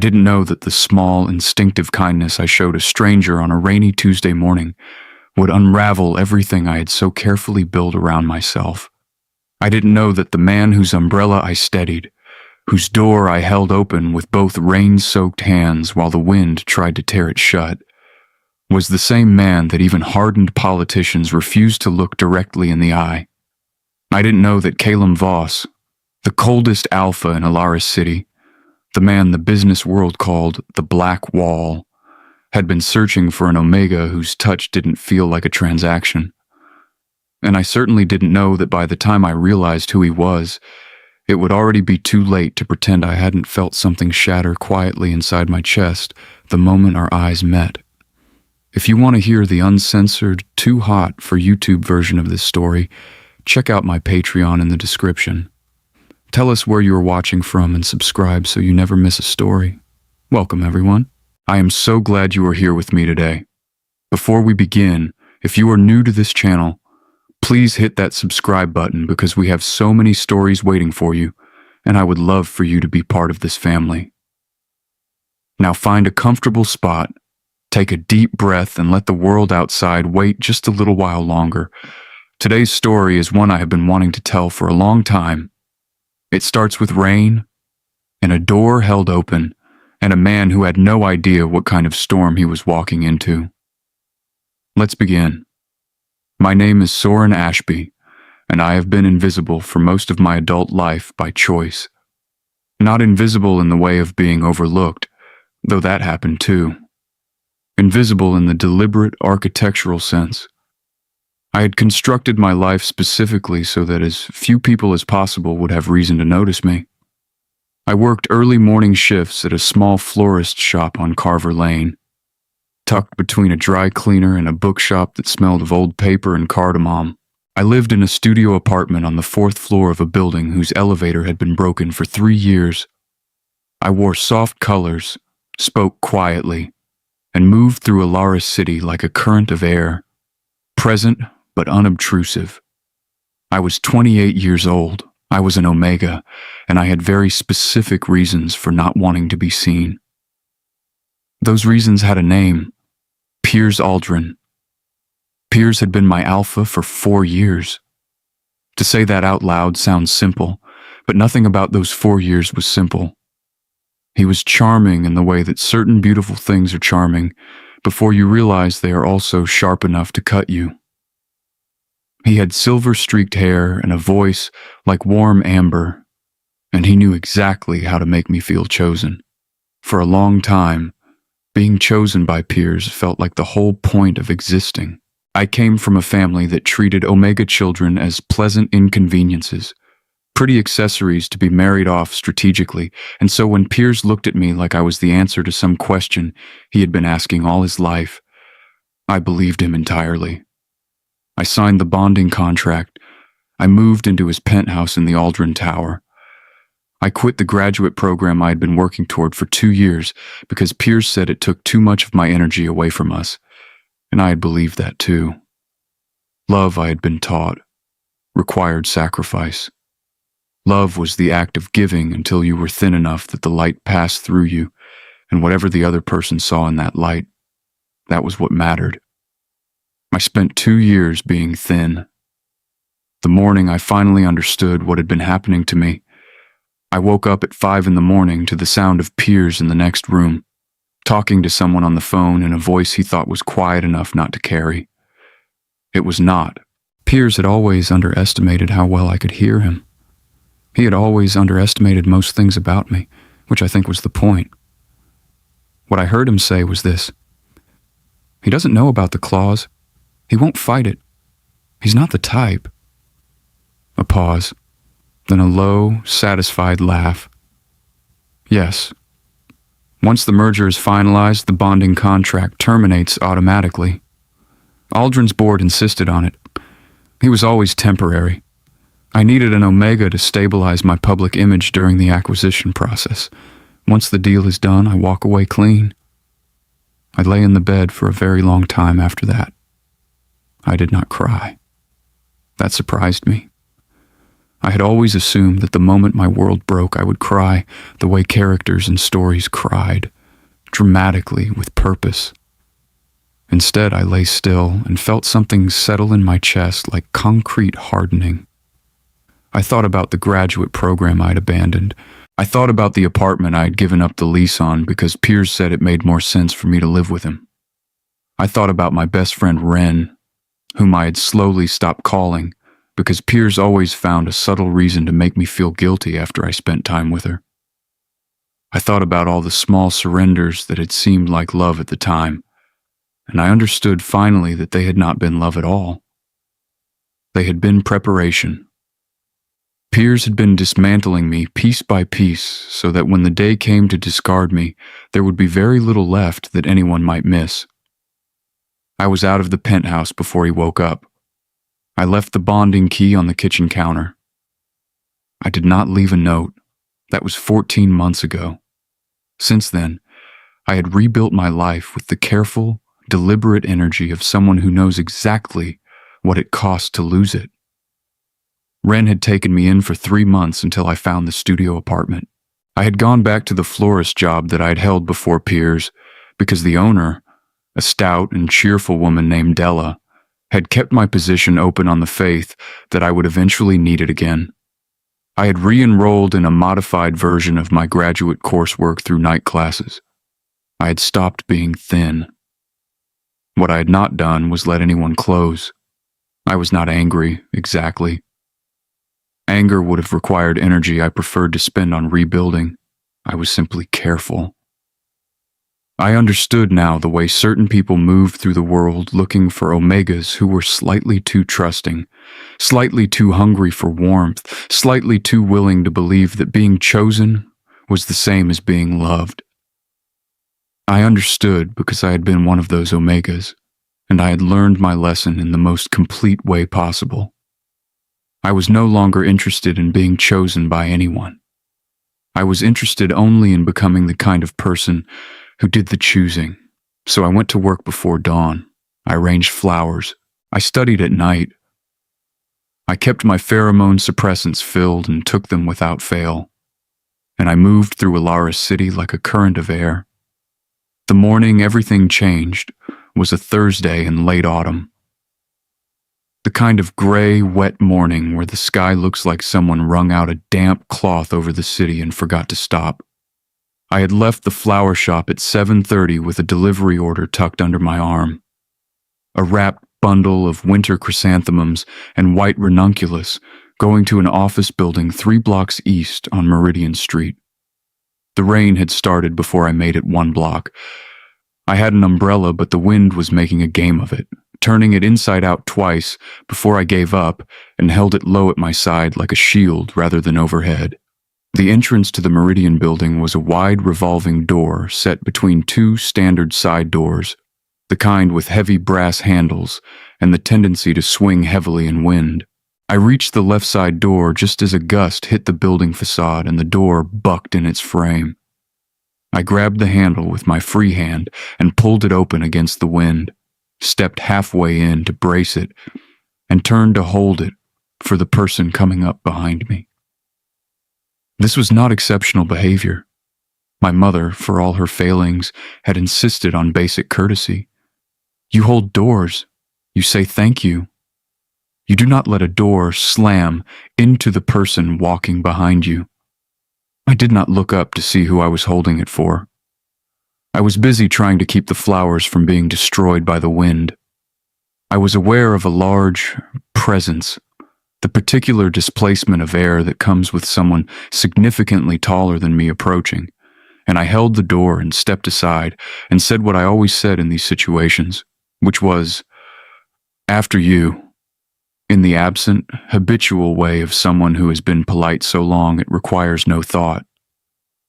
I didn't know that the small, instinctive kindness I showed a stranger on a rainy Tuesday morning would unravel everything I had so carefully built around myself. I didn't know that the man whose umbrella I steadied, whose door I held open with both rain-soaked hands while the wind tried to tear it shut, was the same man that even hardened politicians refused to look directly in the eye. I didn't know that Caleum Voss, the coldest alpha in Alaris City, the man the business world called the Black Wall, had been searching for an omega whose touch didn't feel like a transaction. And I certainly didn't know that by the time I realized who he was, it would already be too late to pretend I hadn't felt something shatter quietly inside my chest the moment our eyes met. If you want to hear the uncensored, too hot for YouTube version of this story, check out my Patreon in the description. Tell us where you are watching from and subscribe so you never miss a story. Welcome, everyone. I am so glad you are here with me today. Before we begin, if you are new to this channel, please hit that subscribe button because we have so many stories waiting for you, and I would love for you to be part of this family. Now find a comfortable spot, take a deep breath, and let the world outside wait just a little while longer. Today's story is one I have been wanting to tell for a long time. It starts with rain, and a door held open, and a man who had no idea what kind of storm he was walking into. Let's begin. My name is Soren Ashby, and I have been invisible for most of my adult life by choice. Not invisible in the way of being overlooked, though that happened too. Invisible in the deliberate architectural sense. I had constructed my life specifically so that as few people as possible would have reason to notice me. I worked early morning shifts at a small florist shop on Carver Lane, tucked between a dry cleaner and a bookshop that smelled of old paper and cardamom. I lived in a studio apartment on the 4th floor of a building whose elevator had been broken for 3 years. I wore soft colors, spoke quietly, and moved through Alaris City like a current of air, present but unobtrusive. I was 28 years old, I was an omega, and I had very specific reasons for not wanting to be seen. Those reasons had a name, Piers Aldrin. Piers had been my alpha for 4 years. To say that out loud sounds simple, but nothing about those 4 years was simple. He was charming in the way that certain beautiful things are charming before you realize they are also sharp enough to cut you. He had silver-streaked hair and a voice like warm amber, and he knew exactly how to make me feel chosen. For a long time, being chosen by Piers felt like the whole point of existing. I came from a family that treated omega children as pleasant inconveniences, pretty accessories to be married off strategically, and so when Piers looked at me like I was the answer to some question he had been asking all his life, I believed him entirely. I signed the bonding contract. I moved into his penthouse in the Aldrin Tower. I quit the graduate program I had been working toward for 2 years because Piers said it took too much of my energy away from us, and I had believed that too. Love, I had been taught, required sacrifice. Love was the act of giving until you were thin enough that the light passed through you, and whatever the other person saw in that light, that was what mattered. I spent 2 years being thin. The morning I finally understood what had been happening to me, I woke up at 5 a.m. to the sound of Piers in the next room, talking to someone on the phone in a voice he thought was quiet enough not to carry. It was not. Piers had always underestimated how well I could hear him. He had always underestimated most things about me, which I think was the point. What I heard him say was this: he doesn't know about the clause. He won't fight it. He's not the type. A pause, then a low, satisfied laugh. Yes. Once the merger is finalized, the bonding contract terminates automatically. Aldrin's board insisted on it. He was always temporary. I needed an omega to stabilize my public image during the acquisition process. Once the deal is done, I walk away clean. I lay in the bed for a very long time after that. I did not cry. That surprised me. I had always assumed that the moment my world broke, I would cry the way characters in stories cried, dramatically, with purpose. Instead, I lay still and felt something settle in my chest like concrete hardening. I thought about the graduate program I'd abandoned. I thought about the apartment I'd given up the lease on because Piers said it made more sense for me to live with him. I thought about my best friend Wren, whom I had slowly stopped calling because Piers always found a subtle reason to make me feel guilty after I spent time with her. I thought about all the small surrenders that had seemed like love at the time, and I understood finally that they had not been love at all. They had been preparation. Piers had been dismantling me piece by piece so that when the day came to discard me, there would be very little left that anyone might miss. I was out of the penthouse before he woke up. I left the bonding key on the kitchen counter. I did not leave a note. That was 14 months ago. Since then, I had rebuilt my life with the careful, deliberate energy of someone who knows exactly what it cost to lose it. Wren had taken me in for 3 months until I found the studio apartment. I had gone back to the florist job that I had held before Piers because the owner, a stout and cheerful woman named Della, had kept my position open on the faith that I would eventually need it again. I had re-enrolled in a modified version of my graduate coursework through night classes. I had stopped being thin. What I had not done was let anyone close. I was not angry, exactly. Anger would have required energy I preferred to spend on rebuilding. I was simply careful. I understood now the way certain people moved through the world looking for omegas who were slightly too trusting, slightly too hungry for warmth, slightly too willing to believe that being chosen was the same as being loved. I understood because I had been one of those omegas, and I had learned my lesson in the most complete way possible. I was no longer interested in being chosen by anyone. I was interested only in becoming the kind of person who did the choosing. So I went to work before dawn. I arranged flowers. I studied at night. I kept my pheromone suppressants filled and took them without fail. And I moved through Alara City like a current of air. The morning everything changed was a Thursday in late autumn. The kind of gray, wet morning where the sky looks like someone wrung out a damp cloth over the city and forgot to stop. I had left the flower shop at 7:30 with a delivery order tucked under my arm. A wrapped bundle of winter chrysanthemums and white ranunculus going to an office building 3 blocks east on Meridian Street. The rain had started before I made it 1 block. I had an umbrella, but the wind was making a game of it, turning it inside out twice before I gave up and held it low at my side like a shield rather than overhead. The entrance to the Meridian building was a wide revolving door set between 2 standard side doors, the kind with heavy brass handles and the tendency to swing heavily in wind. I reached the left side door just as a gust hit the building facade and the door bucked in its frame. I grabbed the handle with my free hand and pulled it open against the wind, stepped halfway in to brace it, and turned to hold it for the person coming up behind me. This was not exceptional behavior. My mother, for all her failings, had insisted on basic courtesy. You hold doors. You say thank you. You do not let a door slam into the person walking behind you. I did not look up to see who I was holding it for. I was busy trying to keep the flowers from being destroyed by the wind. I was aware of a large presence, the particular displacement of air that comes with someone significantly taller than me approaching, and I held the door and stepped aside and said what I always said in these situations, which was, "After you," in the absent, habitual way of someone who has been polite so long it requires no thought.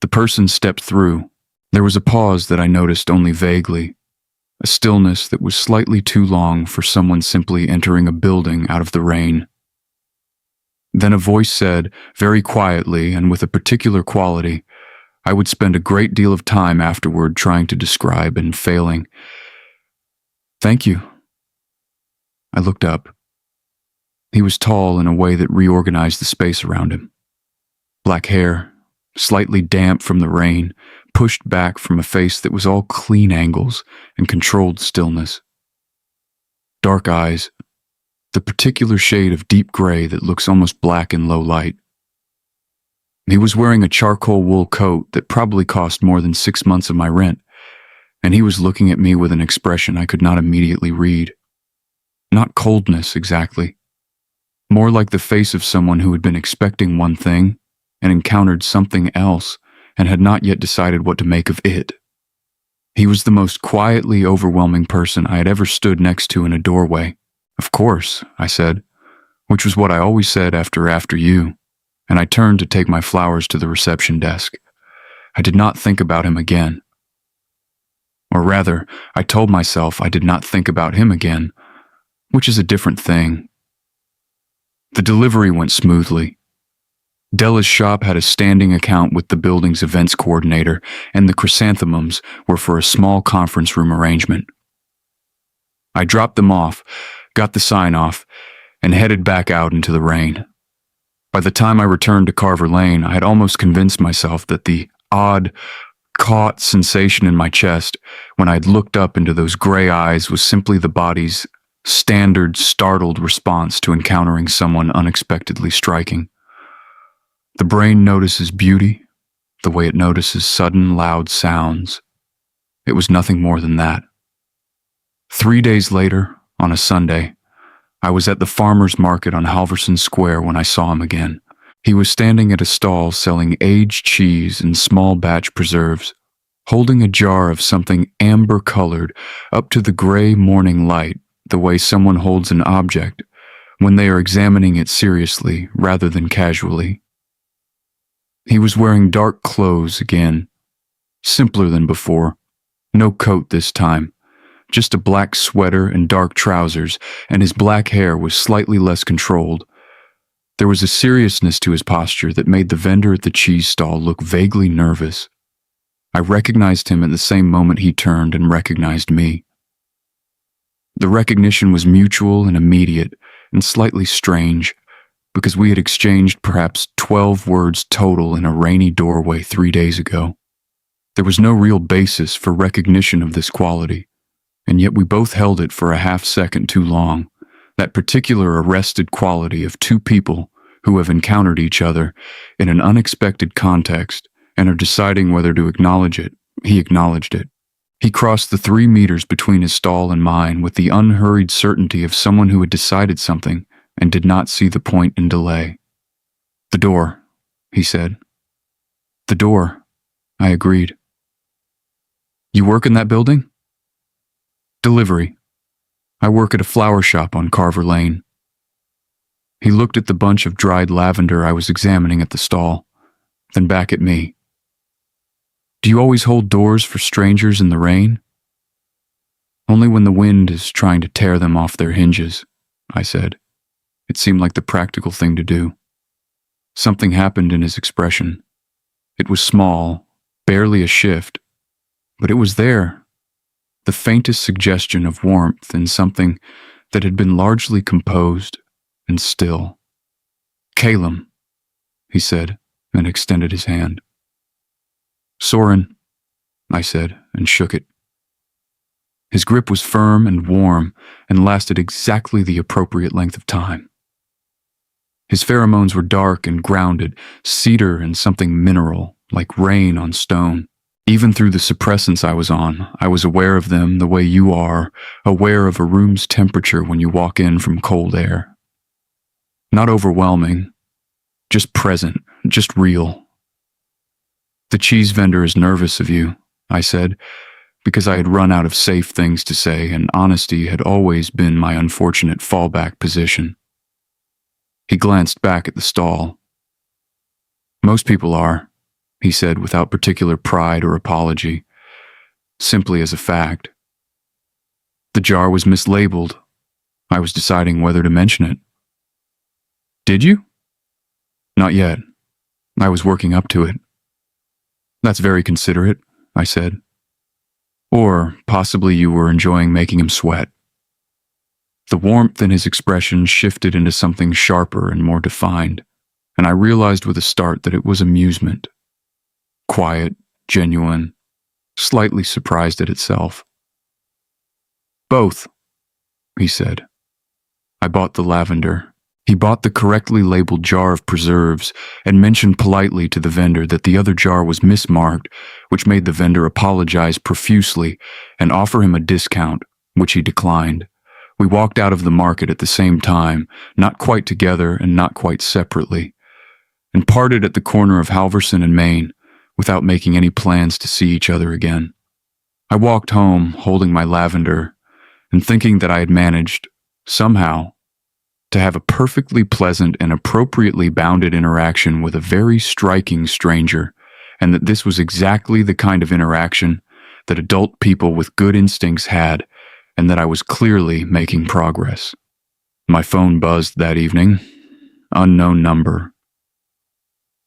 The person stepped through. There was a pause that I noticed only vaguely, a stillness that was slightly too long for someone simply entering a building out of the rain. Then a voice said, very quietly and with a particular quality, I would spend a great deal of time afterward trying to describe and failing. "Thank you." I looked up. He was tall in a way that reorganized the space around him. Black hair, slightly damp from the rain, pushed back from a face that was all clean angles and controlled stillness. Dark eyes, the particular shade of deep gray that looks almost black in low light. He was wearing a charcoal wool coat that probably cost more than 6 months of my rent, and he was looking at me with an expression I could not immediately read. Not coldness, exactly. More like the face of someone who had been expecting one thing and encountered something else and had not yet decided what to make of it. He was the most quietly overwhelming person I had ever stood next to in a doorway. "Of course," I said, which was what I always said after you, and I turned to take my flowers to the reception desk. I did not think about him again. Or rather, I told myself I did not think about him again, which is a different thing. The delivery went smoothly. Della's shop had a standing account with the building's events coordinator, and the chrysanthemums were for a small conference room arrangement. I dropped them off, got the sign off, and headed back out into the rain. By the time I returned to Carver Lane, I had almost convinced myself that the odd, caught sensation in my chest when I had looked up into those gray eyes was simply the body's standard, startled response to encountering someone unexpectedly striking. The brain notices beauty the way it notices sudden, loud sounds. It was nothing more than that. 3 days later, on a Sunday, I was at the farmer's market on Halverson Square when I saw him again. He was standing at a stall selling aged cheese and small batch preserves, holding a jar of something amber-colored up to the gray morning light the way someone holds an object when they are examining it seriously rather than casually. He was wearing dark clothes again, simpler than before, no coat this time, just a black sweater and dark trousers, and his black hair was slightly less controlled. There was a seriousness to his posture that made the vendor at the cheese stall look vaguely nervous. I recognized him at the same moment he turned and recognized me. The recognition was mutual and immediate and slightly strange, because we had exchanged perhaps 12 words total in a rainy doorway 3 days ago. There was no real basis for recognition of this quality, and yet we both held it for a half second too long, that particular arrested quality of two people who have encountered each other in an unexpected context and are deciding whether to acknowledge it. He acknowledged it. He crossed the 3 meters between his stall and mine with the unhurried certainty of someone who had decided something and did not see the point in delay. "The door," he said. "The door," I agreed. "You work in that building?" "Delivery. I work at a flower shop on Carver Lane." He looked at the bunch of dried lavender I was examining at the stall, then back at me. "Do you always hold doors for strangers in the rain?" "Only when the wind is trying to tear them off their hinges," I said. It seemed like the practical thing to do. Something happened in his expression. It was small, barely a shift, but it was there, the faintest suggestion of warmth in something that had been largely composed and still. "Caleum," he said, and extended his hand. "Soren," I said, and shook it. His grip was firm and warm and lasted exactly the appropriate length of time. His pheromones were dark and grounded, cedar and something mineral, like rain on stone. Even through the suppressants I was on, I was aware of them the way you are, aware of a room's temperature when you walk in from cold air. Not overwhelming, just present, just real. "The cheese vendor is nervous of you," I said, because I had run out of safe things to say, and honesty had always been my unfortunate fallback position. He glanced back at the stall. "Most people are," he said without particular pride or apology, simply as a fact. "The jar was mislabeled. I was deciding whether to mention it." "Did you?" "Not yet. I was working up to it." "That's very considerate," I said. "Or possibly you were enjoying making him sweat." The warmth in his expression shifted into something sharper and more defined, and I realized with a start that it was amusement. Quiet, genuine, slightly surprised at itself. "Both," he said. I bought the lavender. He bought the correctly labeled jar of preserves and mentioned politely to the vendor that the other jar was mismarked, which made the vendor apologize profusely and offer him a discount, which he declined. We walked out of the market at the same time, not quite together and not quite separately, and parted at the corner of Halverson and Main without making any plans to see each other again. I walked home holding my lavender and thinking that I had managed, somehow, to have a perfectly pleasant and appropriately bounded interaction with a very striking stranger, and that this was exactly the kind of interaction that adult people with good instincts had, and that I was clearly making progress. My phone buzzed that evening. Unknown number.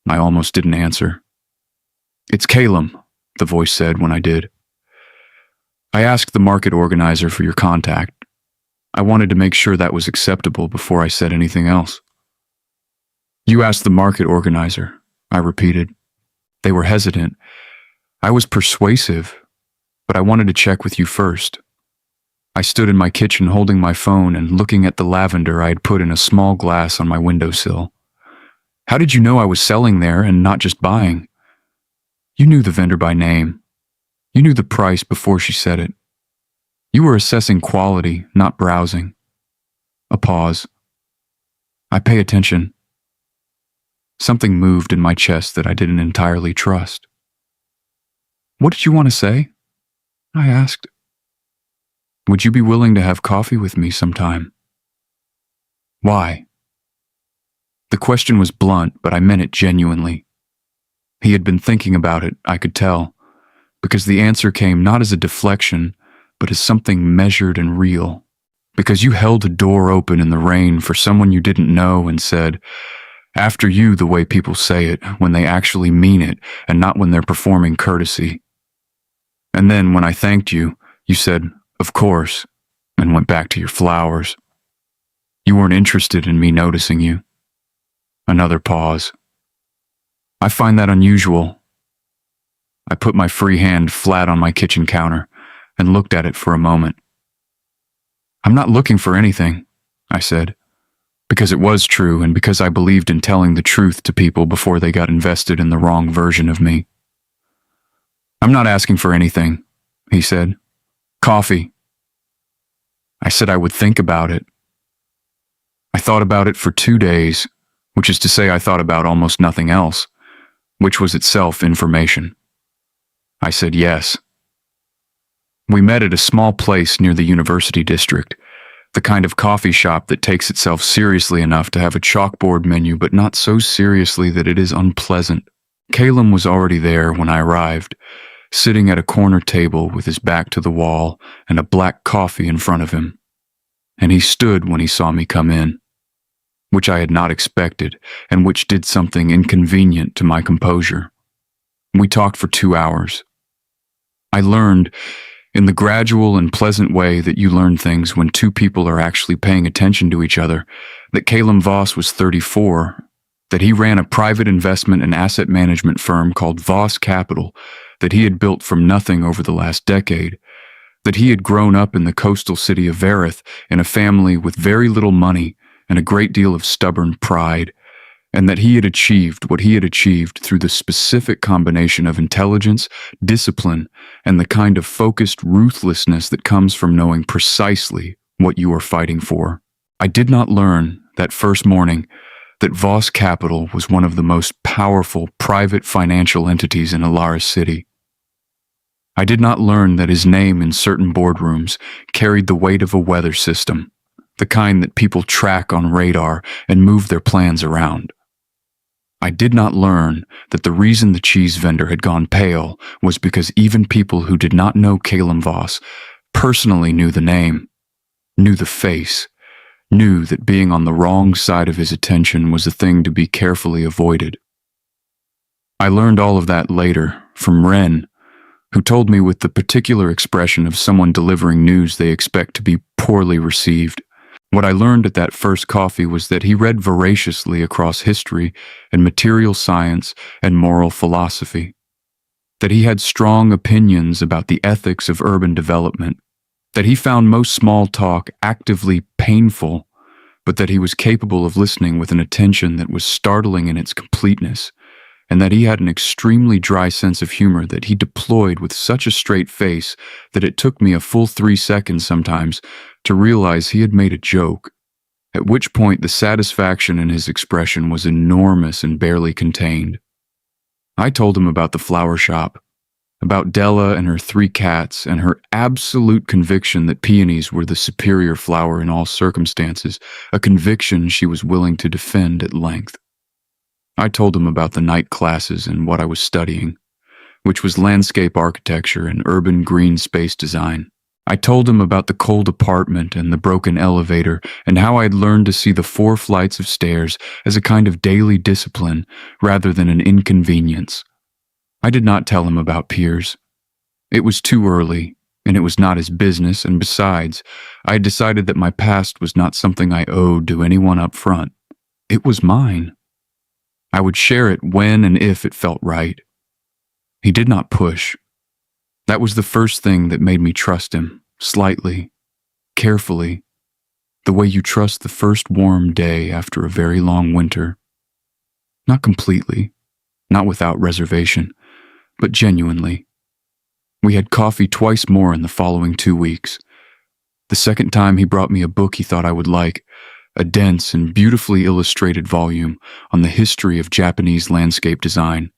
I almost didn't answer. "It's Caleum," the voice said when I did. I asked the market organizer for your contact. I wanted to make sure that was acceptable before I said anything else. "You asked the market organizer," I repeated. They were hesitant. I was persuasive, but I wanted to check with you first. I stood in my kitchen holding my phone and looking at the lavender I had put in a small glass on my windowsill. "How did you know I was selling there and not just buying?" "You knew the vendor by name. You knew the price before she said it. You were assessing quality, not browsing." A pause. "I pay attention." Something moved in my chest that I didn't entirely trust. "What did you want to say?" I asked. "Would you be willing to have coffee with me sometime?" "Why?" The question was blunt, but I meant it genuinely. He had been thinking about it, I could tell, because the answer came not as a deflection, but as something measured and real. "Because you held a door open in the rain for someone you didn't know and said, 'After you,' the way people say it, when they actually mean it and not when they're performing courtesy. And then when I thanked you, you said, 'Of course,' and went back to your flowers. You weren't interested in me noticing you." Another pause. "I find that unusual." I put my free hand flat on my kitchen counter and looked at it for a moment. "I'm not looking for anything," I said, because it was true and because I believed in telling the truth to people before they got invested in the wrong version of me. "I'm not asking for anything," he said. "Coffee." I said I would think about it. I thought about it for 2 days, which is to say I thought about almost nothing else, which was itself information. I said yes. We met at a small place near the University District, the kind of coffee shop that takes itself seriously enough to have a chalkboard menu but not so seriously that it is unpleasant. Caleum was already there when I arrived, sitting at a corner table with his back to the wall and a black coffee in front of him. And he stood when he saw me come in, which I had not expected and which did something inconvenient to my composure. We talked for 2 hours. I learned, in the gradual and pleasant way that you learn things when two people are actually paying attention to each other, that Caleum Voss was 34, that he ran a private investment and asset management firm called Voss Capital, that he had built from nothing over the last decade, that he had grown up in the coastal city of Verith in a family with very little money and a great deal of stubborn pride, and that he had achieved what he had achieved through the specific combination of intelligence, discipline, and the kind of focused ruthlessness that comes from knowing precisely what you are fighting for. I did not learn, that first morning, that Voss Capital was one of the most powerful private financial entities in Alaris City. I did not learn that his name in certain boardrooms carried the weight of a weather system, the kind that people track on radar and move their plans around. I did not learn that the reason the cheese vendor had gone pale was because even people who did not know Caleum Voss personally knew the name, knew the face, knew that being on the wrong side of his attention was a thing to be carefully avoided. I learned all of that later from Wren, who told me with the particular expression of someone delivering news they expect to be poorly received. What I learned at that first coffee was that he read voraciously across history and material science and moral philosophy, that he had strong opinions about the ethics of urban development, that he found most small talk actively painful, but that he was capable of listening with an attention that was startling in its completeness, and that he had an extremely dry sense of humor that he deployed with such a straight face that it took me a full 3 seconds sometimes to realize he had made a joke, at which point the satisfaction in his expression was enormous and barely contained. I told him about the flower shop, about Della and her 3 cats, and her absolute conviction that peonies were the superior flower in all circumstances, a conviction she was willing to defend at length. I told him about the night classes and what I was studying, which was landscape architecture and urban green space design. I told him about the cold apartment and the broken elevator and how I had learned to see the 4 flights of stairs as a kind of daily discipline rather than an inconvenience. I did not tell him about peers. It was too early, and it was not his business, and besides, I had decided that my past was not something I owed to anyone up front. It was mine. I would share it when and if it felt right. He did not push. That was the first thing that made me trust him, slightly, carefully, the way you trust the first warm day after a very long winter. Not completely, not without reservation, but genuinely. We had coffee twice more in the following 2 weeks. The second time he brought me a book he thought I would like, a dense and beautifully illustrated volume on the history of Japanese landscape design,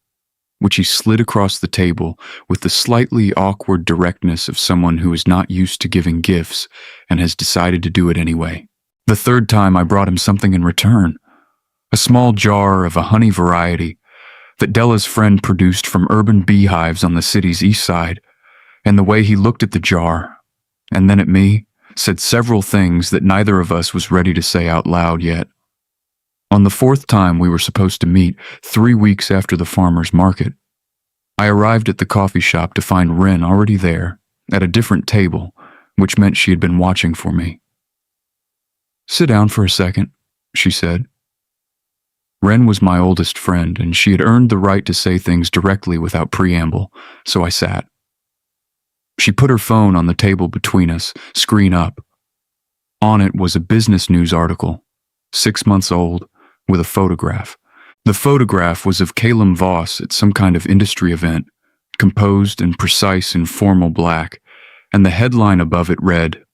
which he slid across the table with the slightly awkward directness of someone who is not used to giving gifts and has decided to do it anyway. The third time I brought him something in return, a small jar of a honey variety that Della's friend produced from urban beehives on the city's east side, and the way he looked at the jar, and then at me, said several things that neither of us was ready to say out loud yet. On the 4th time we were supposed to meet, 3 weeks after the farmer's market, I arrived at the coffee shop to find Wren already there, at a different table, which meant she had been watching for me. "Sit down for a second," she said. Wren was my oldest friend, and she had earned the right to say things directly without preamble, so I sat. She put her phone on the table between us, screen up. On it was a business news article, 6 months old, with a photograph. The photograph was of Caleum Voss at some kind of industry event, composed and precise in formal black, and the headline above it read,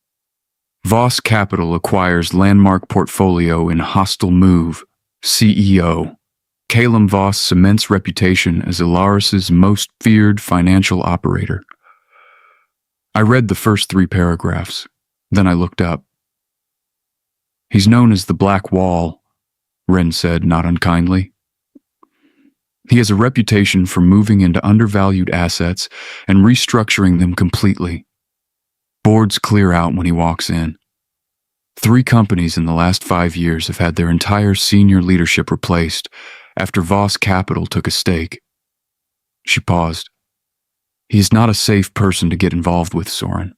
"Voss Capital acquires landmark portfolio in hostile move. CEO. Caleum Voss cements reputation as Ilaris's most feared financial operator." I read the first 3 paragraphs. Then I looked up. "He's known as the Black Wall," Wren said, not unkindly. "He has a reputation for moving into undervalued assets and restructuring them completely. Boards clear out when he walks in. 3 companies in the last 5 years have had their entire senior leadership replaced after Voss Capital took a stake." She paused. "He is not a safe person to get involved with, Soren.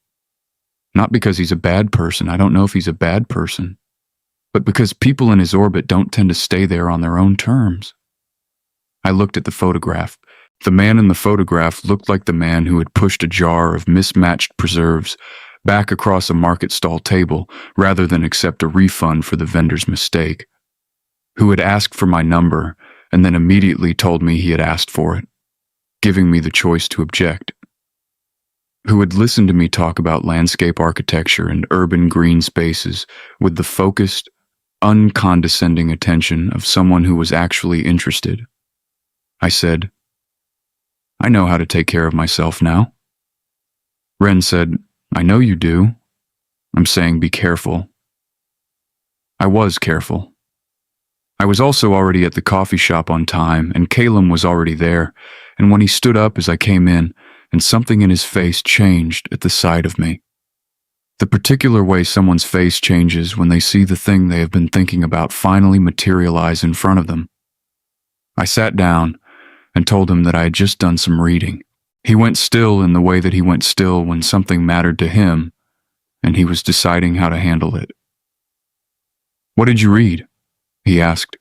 Not because he's a bad person, I don't know if he's a bad person, but because people in his orbit don't tend to stay there on their own terms." I looked at the photograph. The man in the photograph looked like the man who had pushed a jar of mismatched preserves back across a market stall table rather than accept a refund for the vendor's mistake, who had asked for my number and then immediately told me he had asked for it, giving me the choice to object, who had listened to me talk about landscape architecture and urban green spaces with the focused, uncondescending attention of someone who was actually interested. I said, "I know how to take care of myself now." Wren said, "I know you do. I'm saying be careful." I was careful. I was also already at the coffee shop on time, and Caleum was already there, and when he stood up as I came in, and something in his face changed at the sight of me. The particular way someone's face changes when they see the thing they have been thinking about finally materialize in front of them. I sat down and told him that I had just done some reading. He went still in the way that he went still when something mattered to him, and he was deciding how to handle it. What did you read? He asked.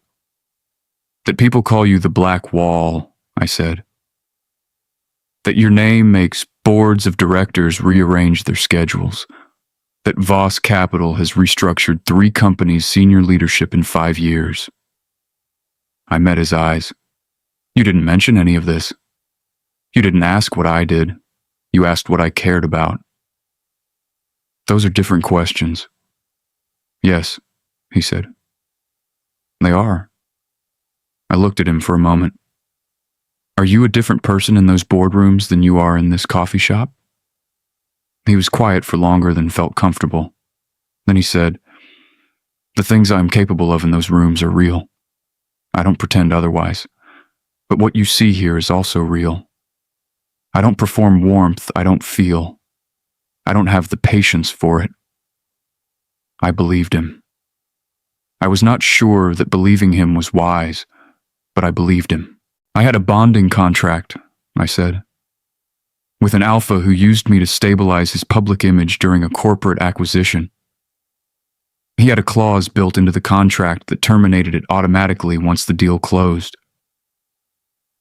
That people call you the Black Wall, I said. That your name makes boards of directors rearrange their schedules. That Voss Capital has restructured 3 companies' senior leadership in 5 years. I met his eyes. You didn't mention any of this. You didn't ask what I did. You asked what I cared about. Those are different questions. Yes, he said. They are. I looked at him for a moment. Are you a different person in those boardrooms than you are in this coffee shop? He was quiet for longer than felt comfortable. Then he said, The things I'm capable of in those rooms are real. I don't pretend otherwise. But what you see here is also real. I don't perform warmth I don't feel. I don't have the patience for it. I believed him. I was not sure that believing him was wise, but I believed him. I had a bonding contract, I said, with an alpha who used me to stabilize his public image during a corporate acquisition. He had a clause built into the contract that terminated it automatically once the deal closed.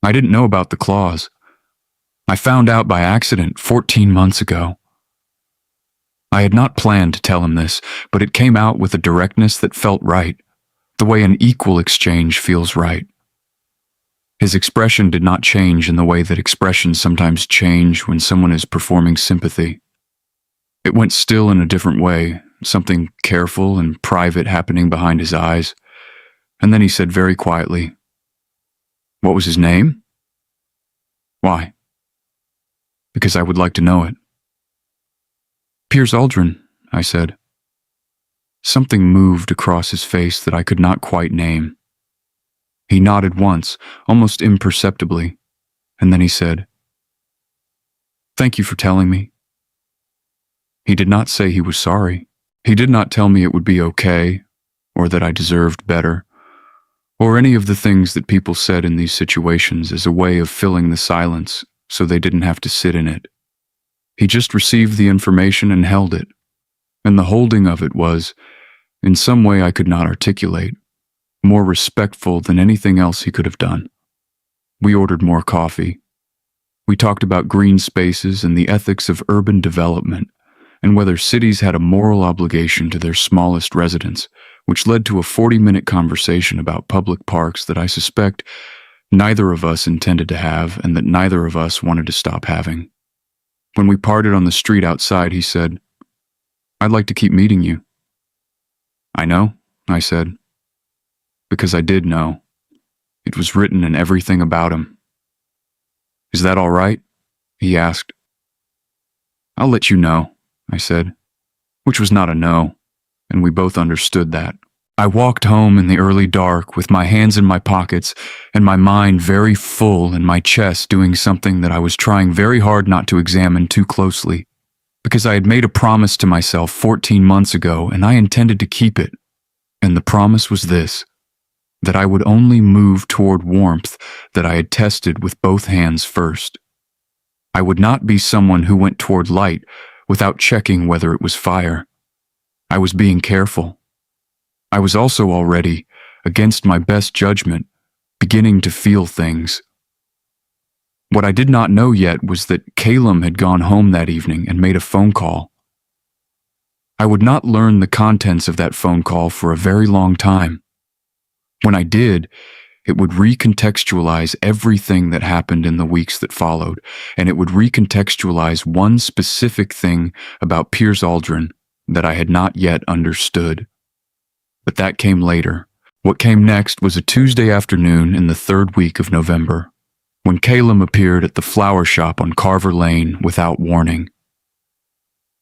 I didn't know about the clause. I found out by accident 14 months ago. I had not planned to tell him this, but it came out with a directness that felt right, the way an equal exchange feels right. His expression did not change in the way that expressions sometimes change when someone is performing sympathy. It went still in a different way, something careful and private happening behind his eyes, and then he said very quietly, What was his name? Why? Because I would like to know it. Piers Aldrin, I said. Something moved across his face that I could not quite name. He nodded once, almost imperceptibly, and then he said, Thank you for telling me. He did not say he was sorry. He did not tell me it would be okay, or that I deserved better, or any of the things that people said in these situations as a way of filling the silence so they didn't have to sit in it. He just received the information and held it, and the holding of it was, in some way I could not articulate, more respectful than anything else he could have done. We ordered more coffee. We talked about green spaces and the ethics of urban development, and whether cities had a moral obligation to their smallest residents, which led to a 40-minute conversation about public parks that I suspect neither of us intended to have and that neither of us wanted to stop having. When we parted on the street outside, he said, I'd like to keep meeting you. I know, I said, because I did know. It was written in everything about him. Is that all right? He asked. I'll let you know, I said, which was not a no, and we both understood that. I walked home in the early dark with my hands in my pockets and my mind very full and my chest doing something that I was trying very hard not to examine too closely, because I had made a promise to myself 14 months ago and I intended to keep it. And the promise was this, that I would only move toward warmth that I had tested with both hands first. I would not be someone who went toward light without checking whether it was fire. I was being careful. I was also already, against my best judgment, beginning to feel things. What I did not know yet was that Caleum had gone home that evening and made a phone call. I would not learn the contents of that phone call for a very long time. When I did, it would recontextualize everything that happened in the weeks that followed, and it would recontextualize one specific thing about Piers Aldrin that I had not yet understood. But that came later. What came next was a Tuesday afternoon in the 3rd week of November, when Caleum appeared at the flower shop on Carver Lane without warning.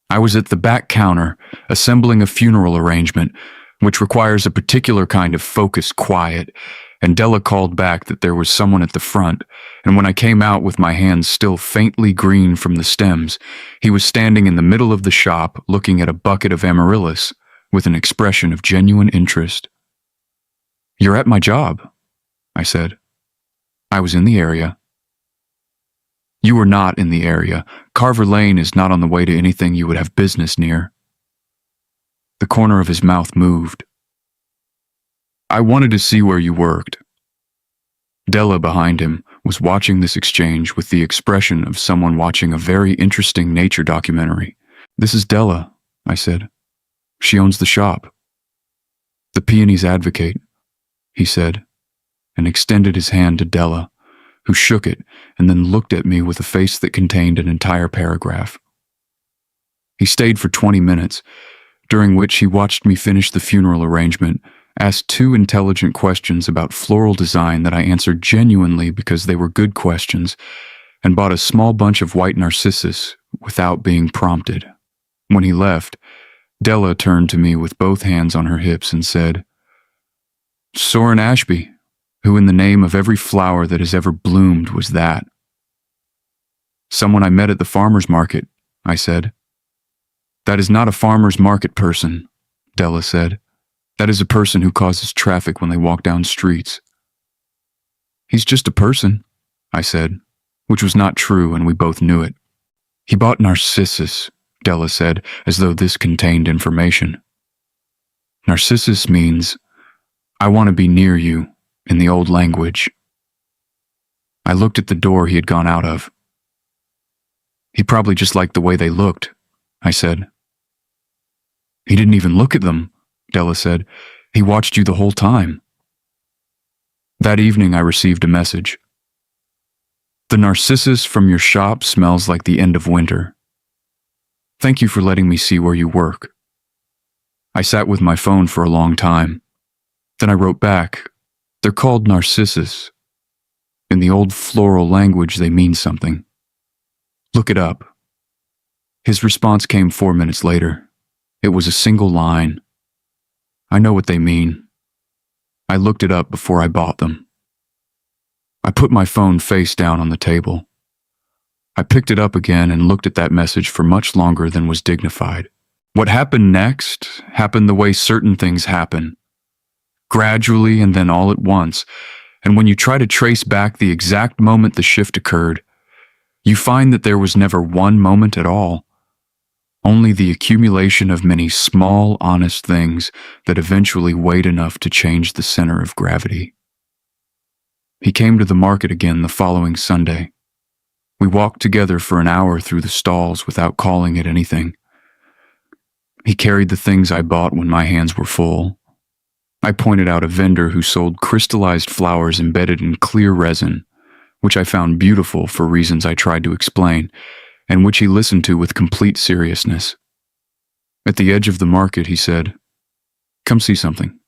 I was at the back counter, assembling a funeral arrangement, which requires a particular kind of focused quiet, and Della called back that there was someone at the front, and when I came out with my hands still faintly green from the stems, he was standing in the middle of the shop looking at a bucket of amaryllis with an expression of genuine interest. You're at my job, I said. I was in the area. You were not in the area. Carver Lane is not on the way to anything you would have business near. The corner of his mouth moved. I wanted to see where you worked. Della, behind him, was watching this exchange with the expression of someone watching a very interesting nature documentary. This is Della, I said. She owns the shop. The peonies advocate, he said, and extended his hand to Della, who shook it and then looked at me with a face that contained an entire paragraph. He stayed for 20 minutes, during which he watched me finish the funeral arrangement, asked 2 intelligent questions about floral design that I answered genuinely because they were good questions, and bought a small bunch of white narcissus without being prompted. When he left, Della turned to me with both hands on her hips and said, Soren Ashby, who in the name of every flower that has ever bloomed was that? Someone I met at the farmer's market, I said. That is not a farmer's market person, Della said. That is a person who causes traffic when they walk down streets. He's just a person, I said, which was not true, and we both knew it. He bought narcissus, Della said, as though this contained information. Narcissus means, I want to be near you, in the old language. I looked at the door he had gone out of. He probably just liked the way they looked, I said. He didn't even look at them, Della said. He watched you the whole time. That evening I received a message. The narcissus from your shop smells like the end of winter. Thank you for letting me see where you work. I sat with my phone for a long time. Then I wrote back, they're called narcissus. In the old floral language, they mean something. Look it up. His response came 4 minutes later. It was a single line. I know what they mean. I looked it up before I bought them. I put my phone face down on the table. I picked it up again and looked at that message for much longer than was dignified. What happened next happened the way certain things happen. Gradually and then all at once, and when you try to trace back the exact moment the shift occurred, you find that there was never one moment at all. Only the accumulation of many small, honest things that eventually weighed enough to change the center of gravity. He came to the market again the following Sunday. We walked together for an hour through the stalls without calling it anything. He carried the things I bought when my hands were full. I pointed out a vendor who sold crystallized flowers embedded in clear resin, which I found beautiful for reasons I tried to explain, and which he listened to with complete seriousness. At the edge of the market, he said, "Come see something."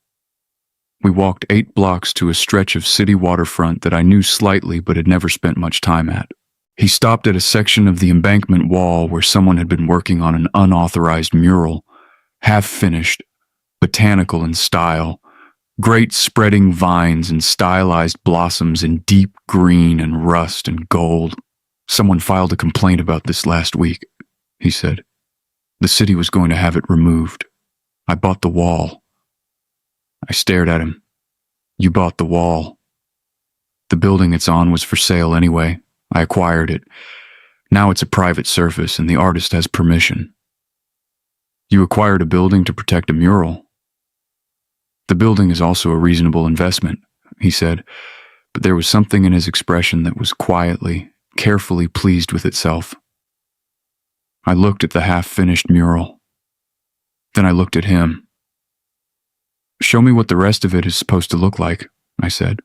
We walked 8 blocks to a stretch of city waterfront that I knew slightly but had never spent much time at. He stopped at a section of the embankment wall where someone had been working on an unauthorized mural, half-finished, botanical in style, great spreading vines and stylized blossoms in deep green and rust and gold. Someone filed a complaint about this last week, he said. The city was going to have it removed. I bought the wall. I stared at him. You bought the wall. The building it's on was for sale anyway. I acquired it. Now it's a private surface and the artist has permission. You acquired a building to protect a mural. The building is also a reasonable investment, he said, but there was something in his expression that was quietly, carefully pleased with itself. I looked at the half-finished mural. Then I looked at him. Show me what the rest of it is supposed to look like, I said.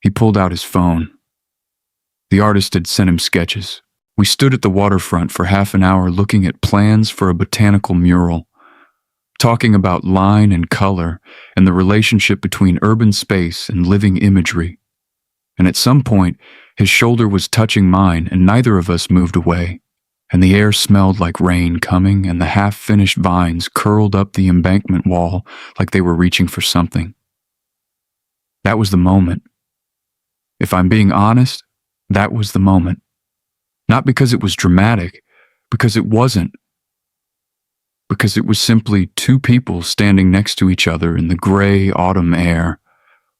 He pulled out his phone. The artist had sent him sketches. We stood at the waterfront for half an hour looking at plans for a botanical mural, talking about line and color and the relationship between urban space and living imagery. And at some point, his shoulder was touching mine and neither of us moved away, and the air smelled like rain coming and the half-finished vines curled up the embankment wall like they were reaching for something. That was the moment. If I'm being honest, that was the moment. Not because it was dramatic, because it wasn't. Because it was simply 2 people standing next to each other in the gray autumn air,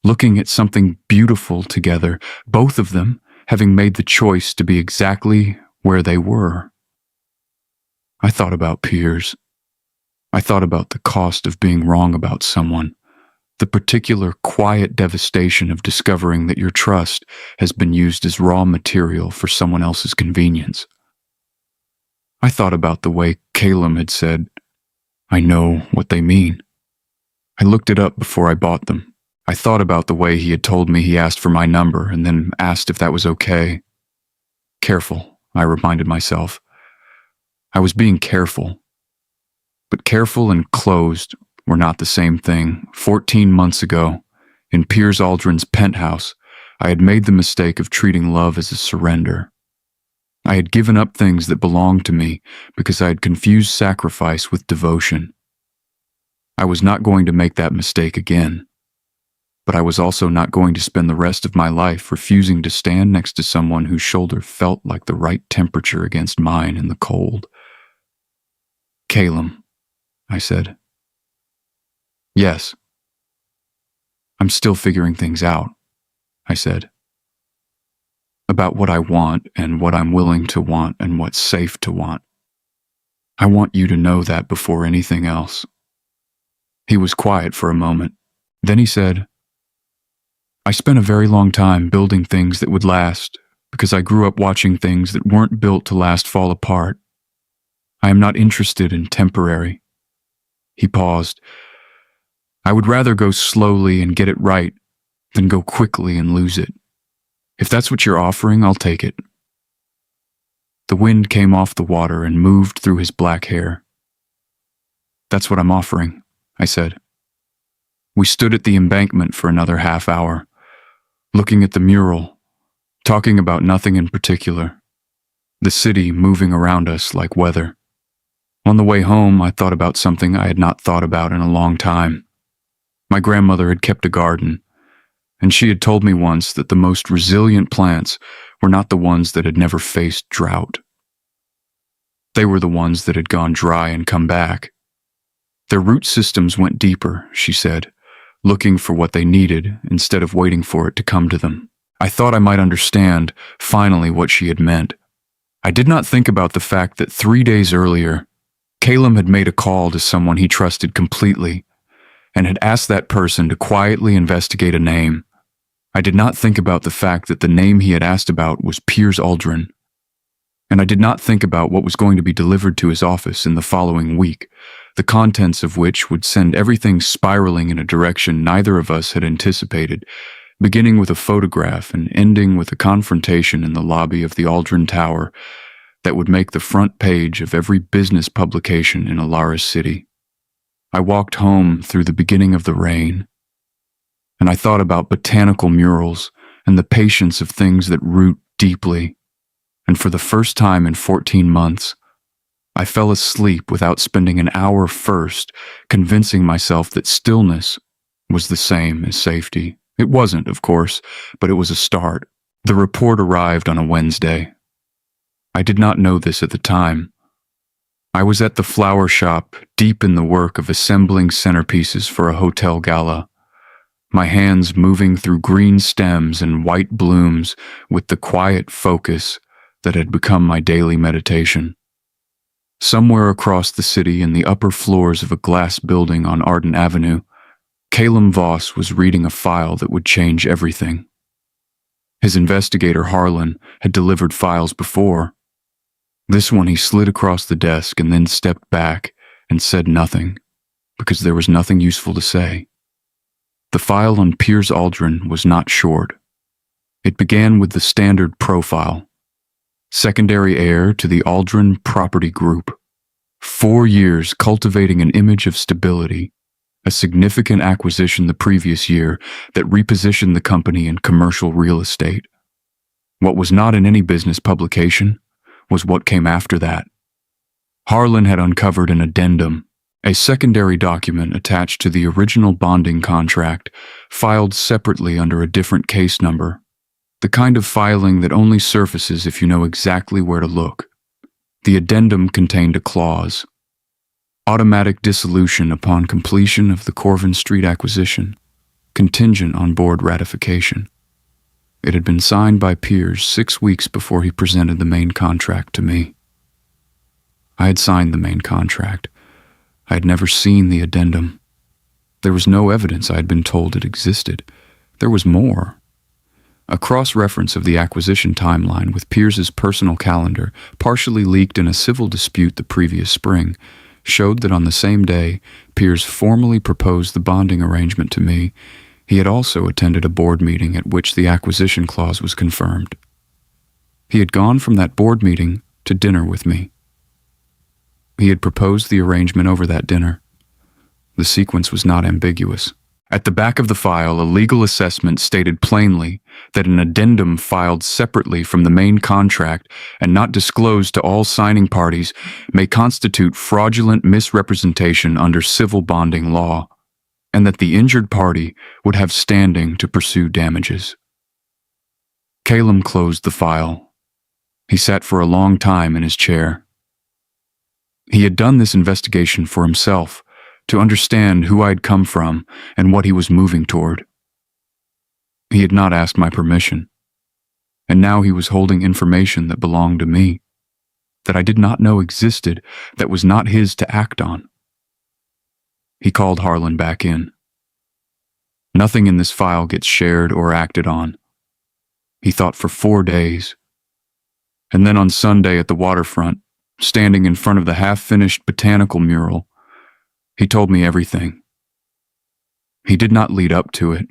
looking at something beautiful together, both of them having made the choice to be exactly where they were. I thought about peers. I thought about the cost of being wrong about someone, The particular quiet devastation of discovering that your trust has been used as raw material for someone else's convenience. I thought about the way Caleum had said, "I know what they mean." I looked it up before I bought them. I thought about the way he had told me he asked for my number and then asked if that was okay. Careful, I reminded myself. I was being careful. But careful and closed were not the same thing. 14 months ago, in Piers Aldrin's penthouse, I had made the mistake of treating love as a surrender. I had given up things that belonged to me because I had confused sacrifice with devotion. I was not going to make that mistake again. But I was also not going to spend the rest of my life refusing to stand next to someone whose shoulder felt like the right temperature against mine in the cold. "Caleum," I said. "Yes." "I'm still figuring things out," I said. "About what I want and what I'm willing to want and what's safe to want. I want you to know that before anything else." He was quiet for a moment. Then he said, "I spent a very long time building things that would last because I grew up watching things that weren't built to last fall apart. I am not interested in temporary." He paused. "I would rather go slowly and get it right than go quickly and lose it. If that's what you're offering, I'll take it." The wind came off the water and moved through his black hair. "That's what I'm offering," I said. We stood at the embankment for another half hour, looking at the mural, talking about nothing in particular, the city moving around us like weather. On the way home, I thought about something I had not thought about in a long time. My grandmother had kept a garden, and she had told me once that the most resilient plants were not the ones that had never faced drought. They were the ones that had gone dry and come back. Their root systems went deeper, she said, looking for what they needed instead of waiting for it to come to them. I thought I might understand, finally, what she had meant. I did not think about the fact that 3 days earlier, Caleum had made a call to someone he trusted completely and had asked that person to quietly investigate a name. I did not think about the fact that the name he had asked about was Piers Aldrin. And I did not think about what was going to be delivered to his office in the following week, the contents of which would send everything spiraling in a direction neither of us had anticipated, beginning with a photograph and ending with a confrontation in the lobby of the Aldrin Tower that would make the front page of every business publication in Alaris City. I walked home through the beginning of the rain, and I thought about botanical murals and the patience of things that root deeply, and for the first time in 14 months, I fell asleep without spending an hour first convincing myself that stillness was the same as safety. It wasn't, of course, but it was a start. The report arrived on a Wednesday. I did not know this at the time. I was at the flower shop, deep in the work of assembling centerpieces for a hotel gala, my hands moving through green stems and white blooms with the quiet focus that had become my daily meditation. Somewhere across the city in the upper floors of a glass building on Arden Avenue, Caleum Voss was reading a file that would change everything. His investigator Harlan had delivered files before. This one he slid across the desk and then stepped back and said nothing, because there was nothing useful to say. The file on Piers Aldrin was not short. It began with the standard profile. Secondary heir to the Aldrin Property Group. 4 years cultivating an image of stability, a significant acquisition the previous year that repositioned the company in commercial real estate. What was not in any business publication was what came after that. Harlan had uncovered an addendum, a secondary document attached to the original bonding contract, filed separately under a different case number, the kind of filing that only surfaces if you know exactly where to look. The addendum contained a clause: automatic dissolution upon completion of the Corvin Street acquisition, contingent on board ratification. It had been signed by Piers 6 weeks before he presented the main contract to me. I had signed the main contract. I had never seen the addendum. There was no evidence I had been told it existed. There was more. A cross-reference of the acquisition timeline with Piers's personal calendar, partially leaked in a civil dispute the previous spring, showed that on the same day Piers formally proposed the bonding arrangement to me, he had also attended a board meeting at which the acquisition clause was confirmed. He had gone from that board meeting to dinner with me. He had proposed the arrangement over that dinner. The sequence was not ambiguous. At the back of the file, a legal assessment stated plainly that an addendum filed separately from the main contract and not disclosed to all signing parties may constitute fraudulent misrepresentation under civil bonding law, and that the injured party would have standing to pursue damages. Caleum closed the file. He sat for a long time in his chair. He had done this investigation for himself, to understand who I had come from and what he was moving toward. He had not asked my permission, and now he was holding information that belonged to me, that I did not know existed, that was not his to act on. He called Harlan back in. Nothing in this file gets shared or acted on. He thought for 4 days. And then on Sunday at the waterfront, standing in front of the half-finished botanical mural, he told me everything. He did not lead up to it.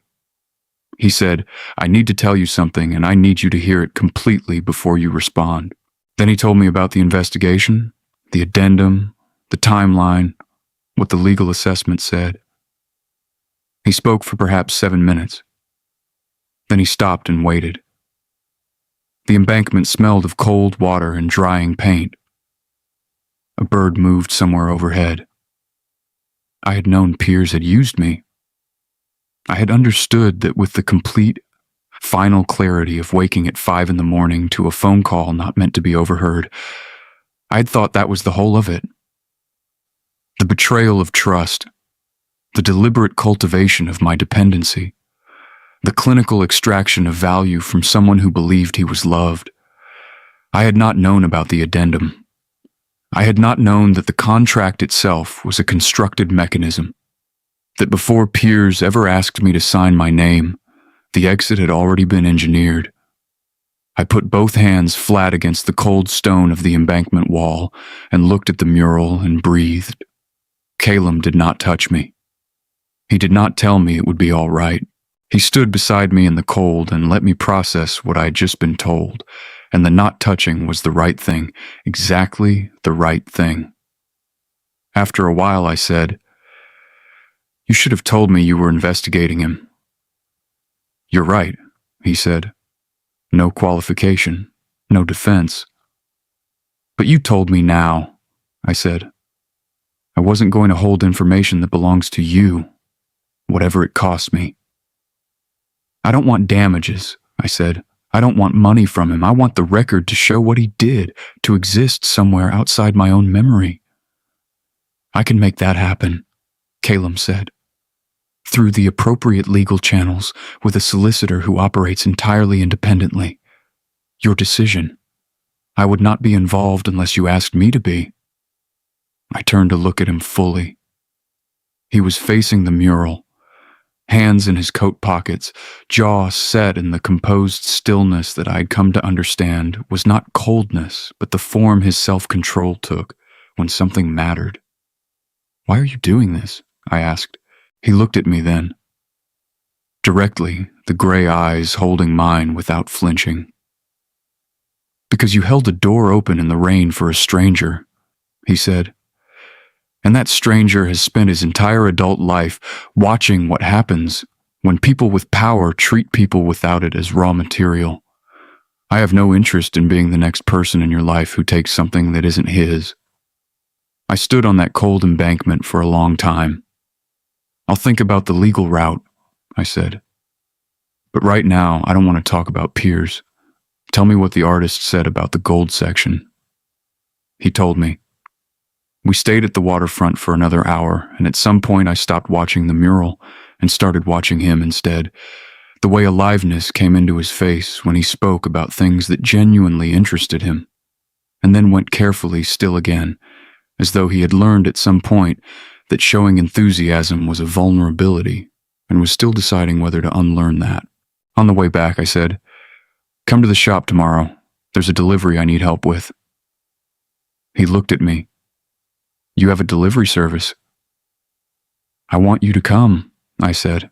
He said, "I need to tell you something, and I need you to hear it completely before you respond." Then he told me about the investigation, the addendum, the timeline, what the legal assessment said. He spoke for perhaps 7 minutes. Then he stopped and waited. The embankment smelled of cold water and drying paint. A bird moved somewhere overhead. I had known Piers had used me. I had understood that with the complete, final clarity of waking at 5 a.m. to a phone call not meant to be overheard, I had thought that was the whole of it. The betrayal of trust, the deliberate cultivation of my dependency, the clinical extraction of value from someone who believed he was loved. I had not known about the addendum. I had not known that the contract itself was a constructed mechanism, that before Piers ever asked me to sign my name, the exit had already been engineered. I put both hands flat against the cold stone of the embankment wall and looked at the mural and breathed. Caleum did not touch me. He did not tell me it would be all right. He stood beside me in the cold and let me process what I had just been told, and the not touching was the right thing, exactly the right thing. After a while I said, "You should have told me you were investigating him." "You're right," he said. "No qualification, no defense." "But you told me now," I said. "I wasn't going to hold information that belongs to you, whatever it cost me." "I don't want damages," I said. "I don't want money from him. I want the record to show what he did, to exist somewhere outside my own memory." "I can make that happen," Caleum said. "Through the appropriate legal channels, with a solicitor who operates entirely independently. Your decision. I would not be involved unless you asked me to be." I turned to look at him fully. He was facing the mural, hands in his coat pockets, jaw set in the composed stillness that I had come to understand was not coldness, but the form his self-control took when something mattered. "Why are you doing this?" I asked. He looked at me then. Directly, the gray eyes holding mine without flinching. "Because you held a door open in the rain for a stranger," he said. "And that stranger has spent his entire adult life watching what happens when people with power treat people without it as raw material. I have no interest in being the next person in your life who takes something that isn't his." I stood on that cold embankment for a long time. "I'll think about the legal route," I said. "But right now, I don't want to talk about Piers. Tell me what the artist said about the gold section." He told me. We stayed at the waterfront for another hour, and at some point I stopped watching the mural and started watching him instead. The way aliveness came into his face when he spoke about things that genuinely interested him, and then went carefully still again, as though he had learned at some point that showing enthusiasm was a vulnerability, and was still deciding whether to unlearn that. On the way back, I said, "Come to the shop tomorrow. There's a delivery I need help with." He looked at me. "You have a delivery service?" "I want you to come," I said.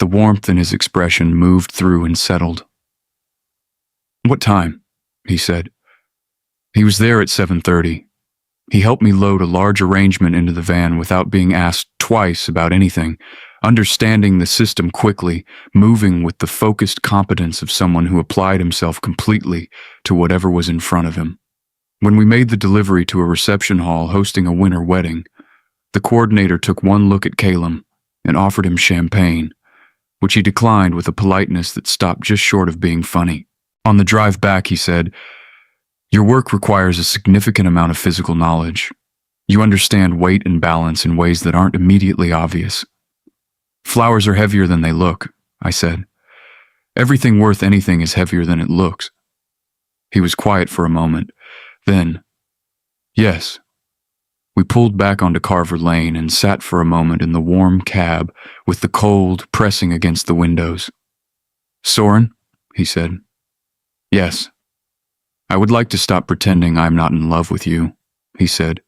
The warmth in his expression moved through and settled. "What time?" he said. He was there at 7:30. He helped me load a large arrangement into the van without being asked twice about anything, understanding the system quickly, moving with the focused competence of someone who applied himself completely to whatever was in front of him. When we made the delivery to a reception hall hosting a winter wedding, the coordinator took one look at Caleum and offered him champagne, which he declined with a politeness that stopped just short of being funny. On the drive back, he said, "Your work requires a significant amount of physical knowledge. You understand weight and balance in ways that aren't immediately obvious." "Flowers are heavier than they look," I said. "Everything worth anything is heavier than it looks." He was quiet for a moment. Then, "Yes." We pulled back onto Carver Lane and sat for a moment in the warm cab with the cold pressing against the windows. "Soren," he said. "Yes." "I would like to stop pretending I'm not in love with you," he said,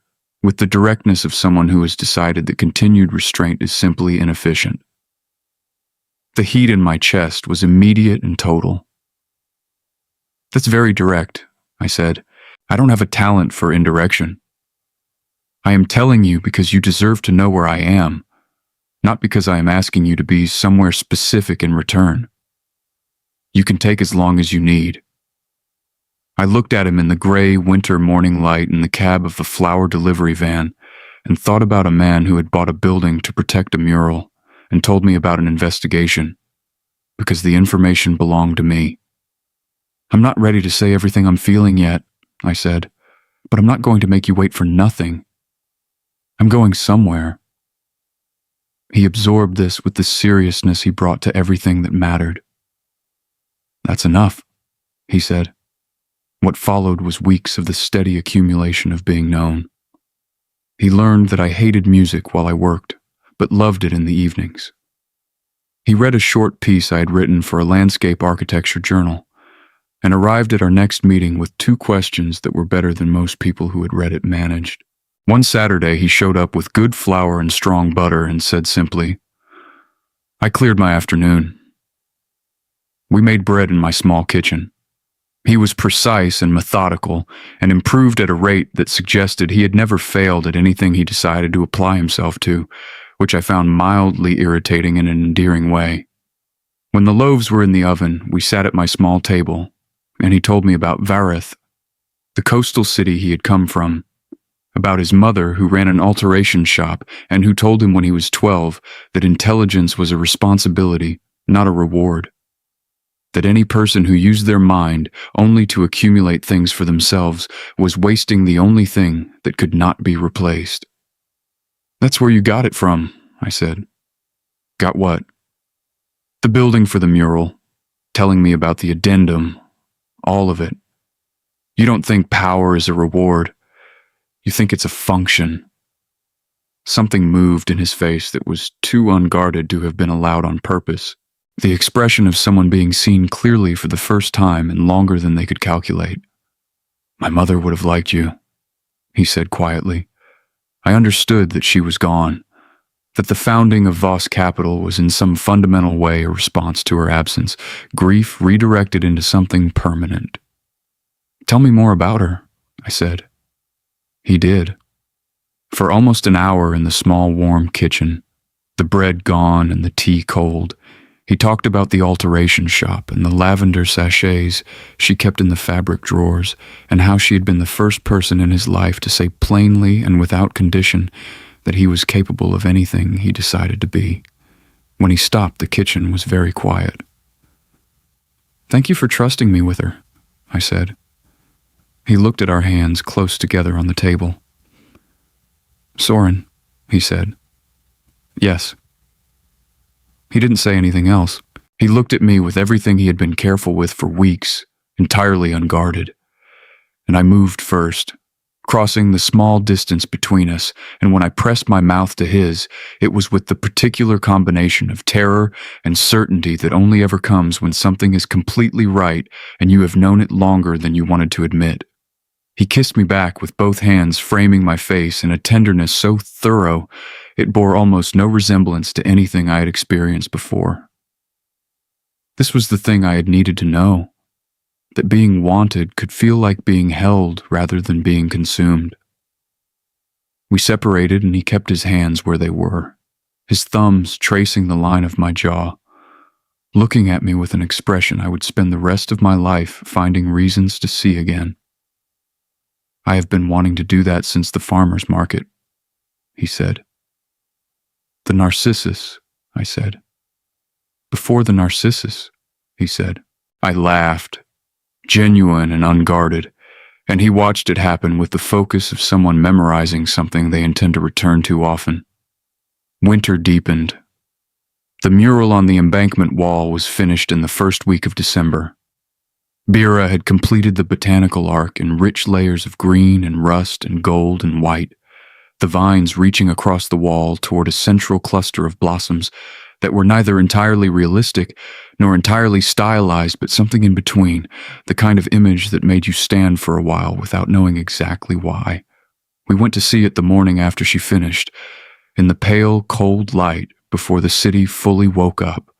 with the directness of someone who has decided that continued restraint is simply inefficient. The heat in my chest was immediate and total. "That's very direct," I said. "I don't have a talent for indirection. I am telling you because you deserve to know where I am, not because I am asking you to be somewhere specific in return. You can take as long as you need." I looked at him in the gray winter morning light in the cab of the flower delivery van and thought about a man who had bought a building to protect a mural and told me about an investigation, because the information belonged to me. "I'm not ready to say everything I'm feeling yet," I said, "but I'm not going to make you wait for nothing. I'm going somewhere." He absorbed this with the seriousness he brought to everything that mattered. "That's enough," he said. What followed was weeks of the steady accumulation of being known. He learned that I hated music while I worked, but loved it in the evenings. He read a short piece I had written for a landscape architecture journal, and arrived at our next meeting with 2 questions that were better than most people who had read it managed. One Saturday, he showed up with good flour and strong butter and said simply, "I cleared my afternoon." We made bread in my small kitchen. He was precise and methodical, and improved at a rate that suggested he had never failed at anything he decided to apply himself to, which I found mildly irritating in an endearing way. When the loaves were in the oven, we sat at my small table, and he told me about Vareth, the coastal city he had come from, about his mother who ran an alteration shop and who told him when he was 12 that intelligence was a responsibility, not a reward. That any person who used their mind only to accumulate things for themselves was wasting the only thing that could not be replaced. "That's where you got it from," I said. "Got what?" "The building for the mural, telling me about the addendum, all of it. You don't think power is a reward. You think it's a function." Something moved in his face that was too unguarded to have been allowed on purpose. The expression of someone being seen clearly for the first time and longer than they could calculate. "My mother would have liked you," he said quietly. I understood that she was gone, that the founding of Voss Capital was in some fundamental way a response to her absence, grief redirected into something permanent. "Tell me more about her," I said. He did. For almost an hour in the small warm kitchen, the bread gone and the tea cold, he talked about the alteration shop and the lavender sachets she kept in the fabric drawers, and how she had been the first person in his life to say plainly and without condition that he was capable of anything he decided to be. When he stopped, the kitchen was very quiet. "Thank you for trusting me with her," I said. He looked at our hands close together on the table. "Soren," he said. "Yes." He didn't say anything else. He looked at me with everything he had been careful with for weeks, entirely unguarded. And I moved first, crossing the small distance between us, and when I pressed my mouth to his, it was with the particular combination of terror and certainty that only ever comes when something is completely right and you have known it longer than you wanted to admit. He kissed me back with both hands framing my face in a tenderness so thorough it bore almost no resemblance to anything I had experienced before. This was the thing I had needed to know, that being wanted could feel like being held rather than being consumed. We separated and he kept his hands where they were, his thumbs tracing the line of my jaw, looking at me with an expression I would spend the rest of my life finding reasons to see again. I have been wanting to do that since the farmer's market, he said. The Narcissus, I said. Before the Narcissus, he said. I laughed, genuine and unguarded, and he watched it happen with the focus of someone memorizing something they intend to return to often. Winter deepened. The mural on the embankment wall was finished in the first week of December. Bira had completed the botanical arc in rich layers of green and rust and gold and white, the vines reaching across the wall toward a central cluster of blossoms that were neither entirely realistic nor entirely stylized, but something in between, the kind of image that made you stand for a while without knowing exactly why. We went to see it the morning after she finished, in the pale, cold light before the city fully woke up.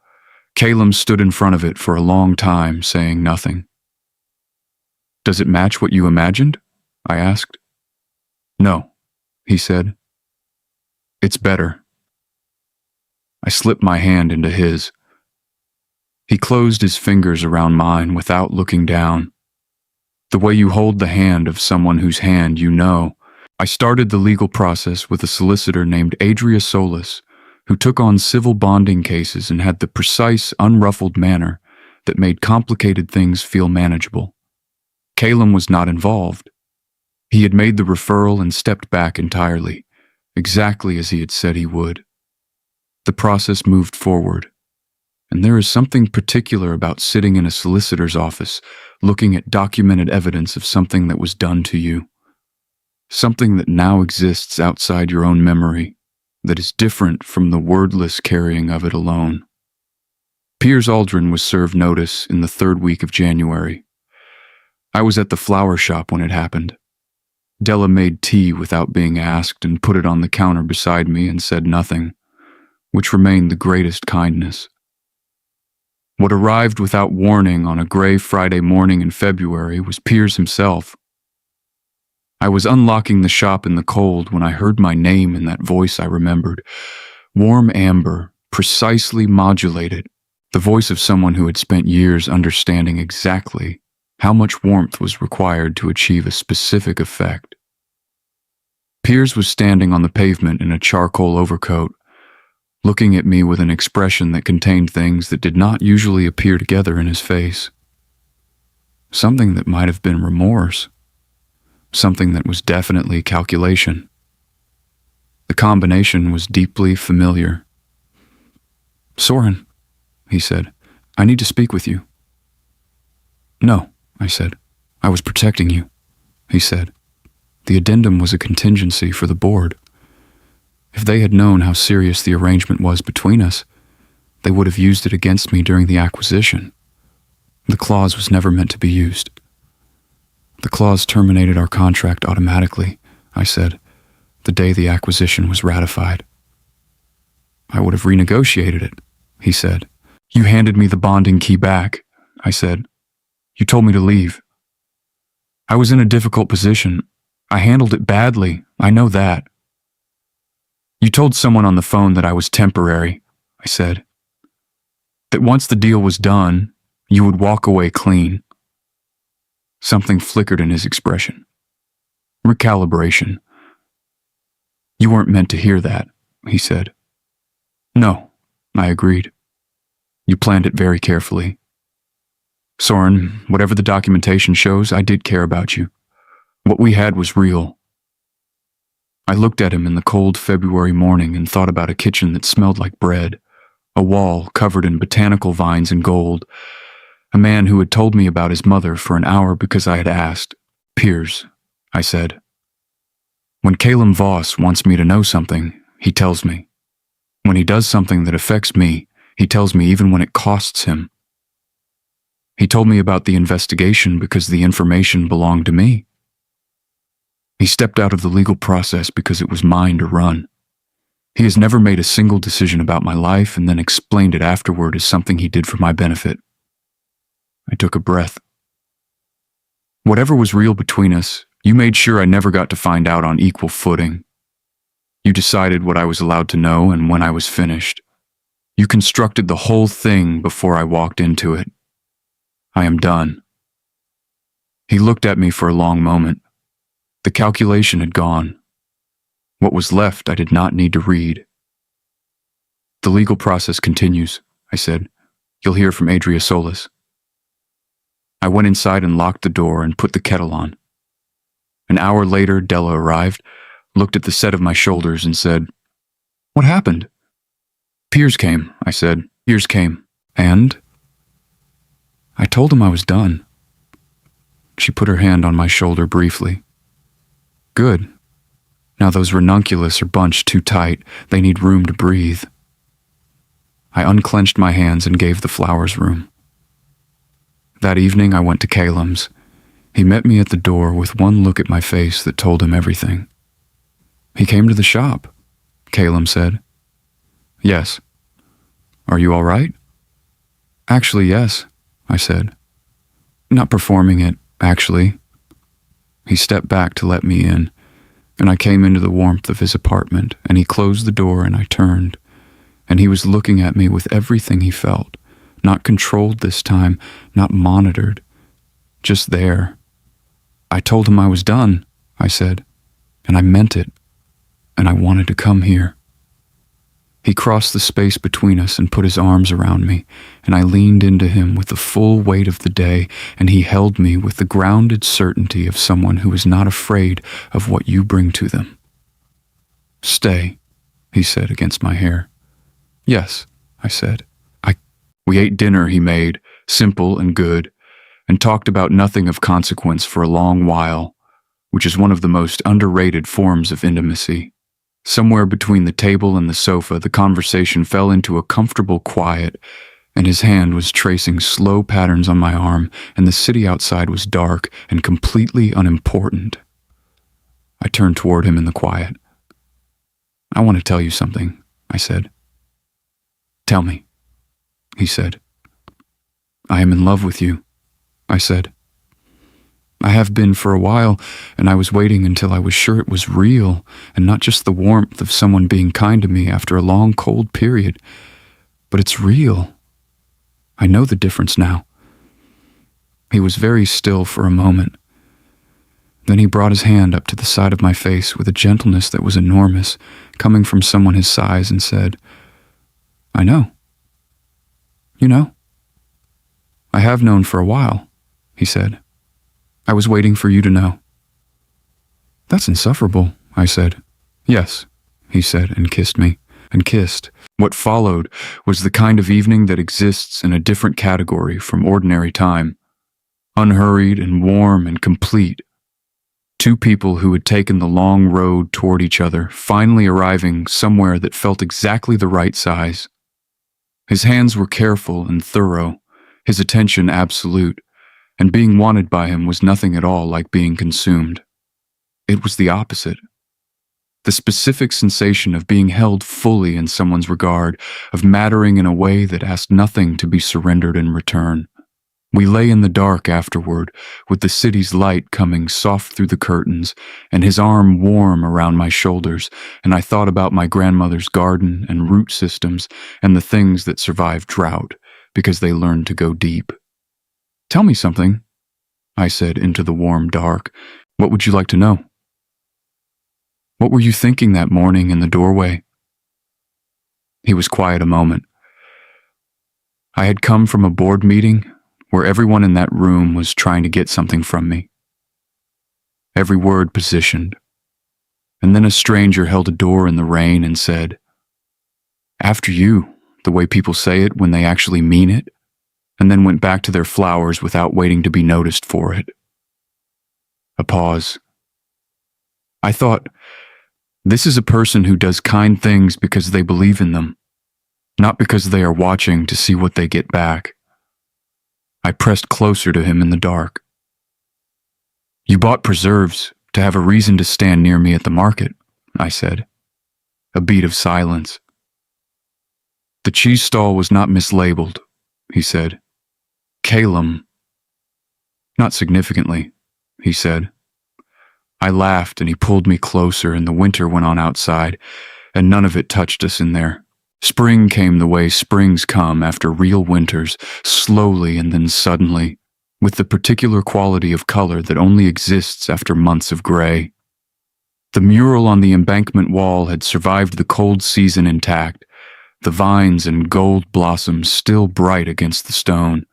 Caleum stood in front of it for a long time, saying nothing. Does it match what you imagined? I asked. No, he said. It's better. I slipped my hand into his. He closed his fingers around mine without looking down. The way you hold the hand of someone whose hand you know. I started the legal process with a solicitor named Adria Solis, who took on civil bonding cases and had the precise, unruffled manner that made complicated things feel manageable. Caleum was not involved. He had made the referral and stepped back entirely, exactly as he had said he would. The process moved forward, and there is something particular about sitting in a solicitor's office, looking at documented evidence of something that was done to you, something that now exists outside your own memory, that is different from the wordless carrying of it alone. Piers Aldrin was served notice in the third week of January. I was at the flower shop when it happened. Della made tea without being asked and put it on the counter beside me and said nothing, which remained the greatest kindness. What arrived without warning on a gray Friday morning in February was Piers himself. I was unlocking the shop in the cold when I heard my name in that voice I remembered, warm amber, precisely modulated, the voice of someone who had spent years understanding exactly how much warmth was required to achieve a specific effect. Piers was standing on the pavement in a charcoal overcoat, looking at me with an expression that contained things that did not usually appear together in his face. Something that might have been remorse. Something that was definitely calculation. The combination was deeply familiar. "Soren," he said, "I need to speak with you." "No," I said. "I was protecting you," he said. "The addendum was a contingency for the board. If they had known how serious the arrangement was between us, they would have used it against me during the acquisition. The clause was never meant to be used." "The clause terminated our contract automatically," I said, "the day the acquisition was ratified." "I would have renegotiated it," he said. "You handed me the bonding key back," I said. "You told me to leave. I was in a difficult position. I handled it badly, I know that." "You told someone on the phone that I was temporary," I said. "That once the deal was done, you would walk away clean." Something flickered in his expression. Recalibration. "You weren't meant to hear that," he said. "No," I agreed. "You planned it very carefully. Soren, whatever the documentation shows, I did care about you. What we had was real." I looked at him in the cold February morning and thought about a kitchen that smelled like bread, a wall covered in botanical vines and gold, a man who had told me about his mother for an hour because I had asked. "Piers," I said, When Caleum Voss wants me to know something, he tells me. When he does something that affects me, he tells me even when it costs him. He told me about the investigation because the information belonged to me. He stepped out of the legal process because it was mine to run. He has never made a single decision about my life and then explained it afterward as something he did for my benefit. I took a breath. Whatever was real between us, you made sure I never got to find out on equal footing. You decided what I was allowed to know and when I was finished. You constructed the whole thing before I walked into it. I am done. He looked at me for a long moment. The calculation had gone. What was left I did not need to read. The legal process continues, I said. You'll hear from Adria Solis. I went inside and locked the door and put the kettle on. An hour later, Della arrived, looked at the set of my shoulders and said, "What happened?" "Piers came," I said. "Piers came. And?" I told him I was done. She put her hand on my shoulder briefly. "Good. Now those ranunculus are bunched too tight. They need room to breathe." I unclenched my hands and gave the flowers room. That evening I went to Caleum's. He met me at the door with one look at my face that told him everything. "He came to the shop," Caleum said. "Yes." "Are you all right?" "Actually, yes," I said. "Not performing it, actually." He stepped back to let me in, and I came into the warmth of his apartment, and he closed the door and I turned, and he was looking at me with everything he felt, not controlled this time, not monitored, just there. "I told him I was done," I said, "and I meant it, and I wanted to come here." He crossed the space between us and put his arms around me, and I leaned into him with the full weight of the day, and he held me with the grounded certainty of someone who is not afraid of what you bring to them. "Stay," he said against my hair. "Yes," I said. We ate dinner he made, simple and good, and talked about nothing of consequence for a long while, which is one of the most underrated forms of intimacy. Somewhere between the table and the sofa, the conversation fell into a comfortable quiet, and his hand was tracing slow patterns on my arm, and the city outside was dark and completely unimportant. I turned toward him in the quiet. "I want to tell you something," I said. "Tell me," he said. "I am in love with you," I said. "I have been for a while, and I was waiting until I was sure it was real, and not just the warmth of someone being kind to me after a long, cold period. But it's real. I know the difference now." He was very still for a moment. Then he brought his hand up to the side of my face with a gentleness that was enormous, coming from someone his size, and said, "I know. You know? I have known for a while," he said. "I was waiting for you to know." "That's insufferable," I said. "Yes," he said, and kissed me, and kissed. What followed was the kind of evening that exists in a different category from ordinary time. Unhurried and warm and complete. Two people who had taken the long road toward each other, finally arriving somewhere that felt exactly the right size. His hands were careful and thorough, his attention absolute, and being wanted by him was nothing at all like being consumed. It was the opposite. The specific sensation of being held fully in someone's regard, of mattering in a way that asked nothing to be surrendered in return. We lay in the dark afterward, with the city's light coming soft through the curtains, and his arm warm around my shoulders, and I thought about my grandmother's garden and root systems and the things that survive drought, because they learned to go deep. "Tell me something," I said into the warm dark. "What would you like to know?" "What were you thinking that morning in the doorway?" He was quiet a moment. I had come from a board meeting where everyone in that room was trying to get something from me. Every word positioned. And then a stranger held a door in the rain and said, "After you," the way people say it when they actually mean it, and then went back to their flowers without waiting to be noticed for it. A pause. I thought, this is a person who does kind things because they believe in them, not because they are watching to see what they get back. I pressed closer to him in the dark. You bought preserves to have a reason to stand near me at the market, I said. A beat of silence. The cheese stall was not mislabeled, he said. Caleum. Not significantly, he said. I laughed and he pulled me closer and the winter went on outside, and none of it touched us in there. Spring came the way springs come after real winters, slowly and then suddenly, with the particular quality of color that only exists after months of gray. The mural on the embankment wall had survived the cold season intact, the vines and gold blossoms still bright against the stone,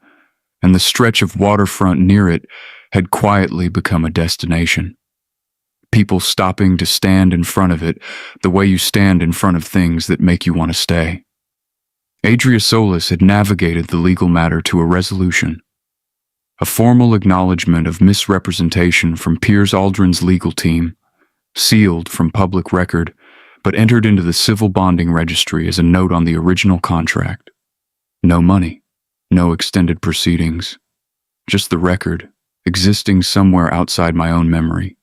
and the stretch of waterfront near it had quietly become a destination. People stopping to stand in front of it the way you stand in front of things that make you want to stay. Adriasolis had navigated the legal matter to a resolution. A formal acknowledgement of misrepresentation from Piers Aldrin's legal team, sealed from public record, but entered into the civil bonding registry as a note on the original contract. No money, no extended proceedings, just the record, existing somewhere outside my own memory,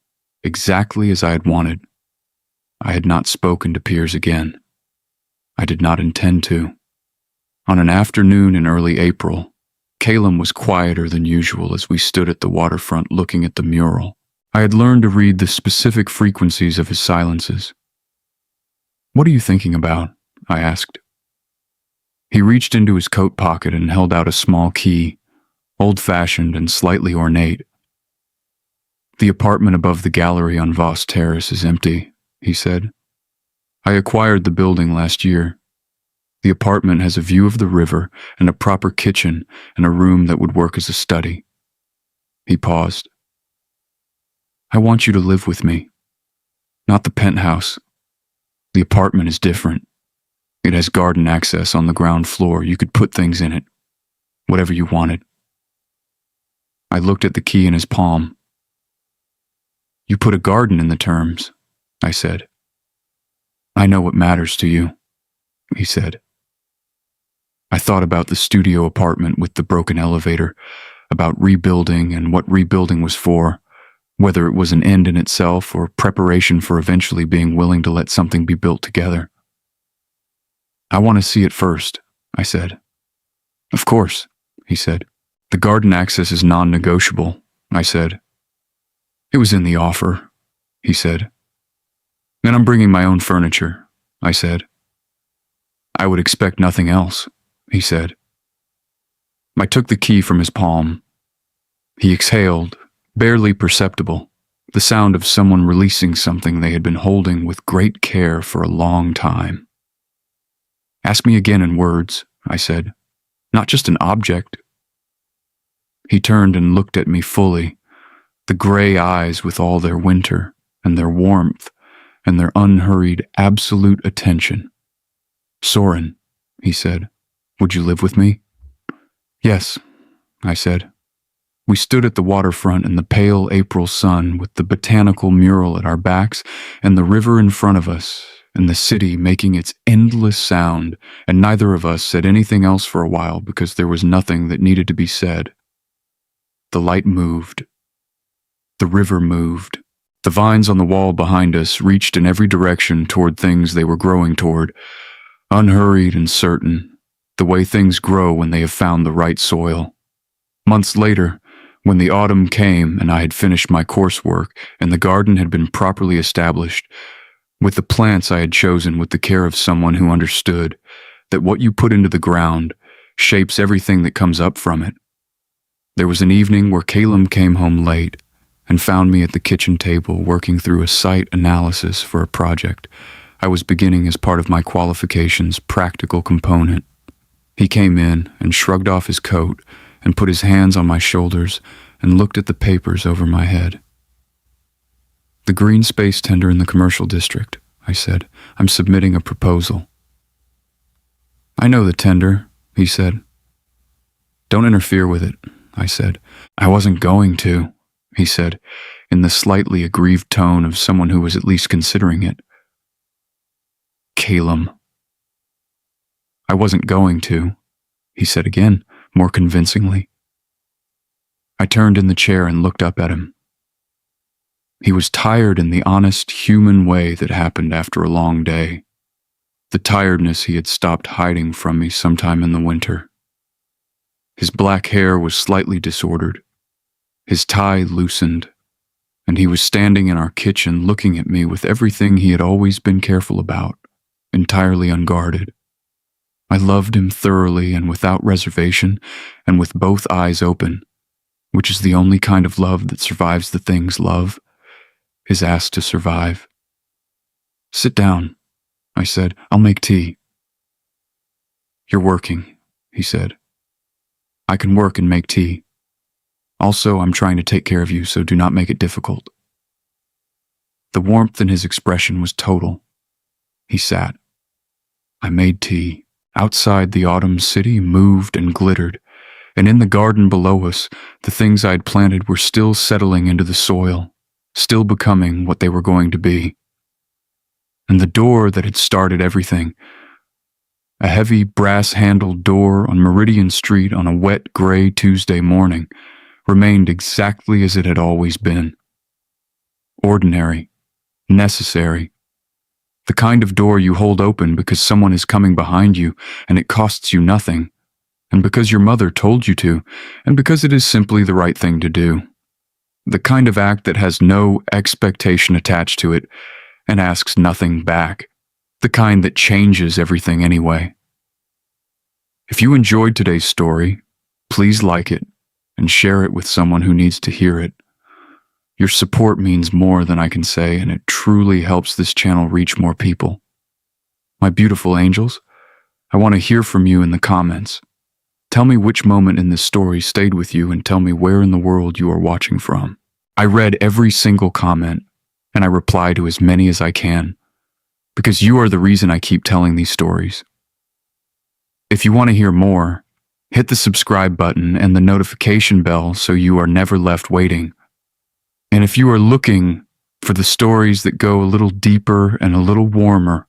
exactly as I had wanted. I had not spoken to Piers again. I did not intend to. On an afternoon in early April, Caleum was quieter than usual as we stood at the waterfront looking at the mural. I had learned to read the specific frequencies of his silences. What are you thinking about? I asked. He reached into his coat pocket and held out a small key, old-fashioned and slightly ornate. The apartment above the gallery on Voss Terrace is empty, he said. I acquired the building last year. The apartment has a view of the river and a proper kitchen and a room that would work as a study. He paused. I want you to live with me. Not the penthouse. The apartment is different. It has garden access on the ground floor. You could put things in it. Whatever you wanted. I looked at the key in his palm. You put a garden in the terms, I said. I know what matters to you, he said. I thought about the studio apartment with the broken elevator, about rebuilding and what rebuilding was for, whether it was an end in itself or preparation for eventually being willing to let something be built together. I want to see it first, I said. Of course, he said. The garden access is non-negotiable, I said. It was in the offer, he said. And I'm bringing my own furniture, I said. I would expect nothing else, he said. I took the key from his palm. He exhaled, barely perceptible, the sound of someone releasing something they had been holding with great care for a long time. Ask me again in words, I said. Not just an object. He turned and looked at me fully, the gray eyes with all their winter and their warmth and their unhurried, absolute attention. Soren, he said, would you live with me? Yes, I said. We stood at the waterfront in the pale April sun with the botanical mural at our backs and the river in front of us and the city making its endless sound, and neither of us said anything else for a while because there was nothing that needed to be said. The light moved. The river moved. The vines on the wall behind us reached in every direction toward things they were growing toward, unhurried and certain, the way things grow when they have found the right soil. Months later, when the autumn came and I had finished my coursework and the garden had been properly established, with the plants I had chosen with the care of someone who understood that what you put into the ground shapes everything that comes up from it. There was an evening where Caleum came home late and found me at the kitchen table working through a site analysis for a project I was beginning as part of my qualifications practical component. He came in and shrugged off his coat and put his hands on my shoulders and looked at the papers over my head. The green space tender in the commercial district, I said. I'm submitting a proposal. I know the tender, he said. Don't interfere with it, I said. I wasn't going to, he said. in the slightly aggrieved tone of someone who was at least considering it. Caleum. I wasn't going to, he said again, more convincingly. I turned in the chair and looked up at him. He was tired in the honest, human way that happened after a long day. The tiredness he had stopped hiding from me sometime in the winter. His black hair was slightly disordered. His tie loosened, and he was standing in our kitchen looking at me with everything he had always been careful about, entirely unguarded. I loved him thoroughly and without reservation, and with both eyes open, which is the only kind of love that survives the things love is asked to survive. Sit down, I said. I'll make tea. You're working, he said. I can work and make tea. Also, I'm trying to take care of you, so do not make it difficult. The warmth in his expression was total. He sat. I made tea. Outside, the autumn city moved and glittered, and in the garden below us, the things I'd planted were still settling into the soil, still becoming what they were going to be. And the door that had started everything, a heavy brass-handled door on Meridian Street on a wet, gray Tuesday morning, remained exactly as it had always been. Ordinary, necessary. The kind of door you hold open because someone is coming behind you and it costs you nothing, and because your mother told you to, and because it is simply the right thing to do. The kind of act that has no expectation attached to it and asks nothing back. The kind that changes everything anyway. If you enjoyed today's story, please like it and share it with someone who needs to hear it. Your support means more than I can say, and it truly helps this channel reach more people. My beautiful angels, I want to hear from you in the comments. Tell me which moment in this story stayed with you and tell me where in the world you are watching from. I read every single comment, and I reply to as many as I can, because you are the reason I keep telling these stories. If you want to hear more, hit the subscribe button and the notification bell so you are never left waiting. And if you are looking for the stories that go a little deeper and a little warmer,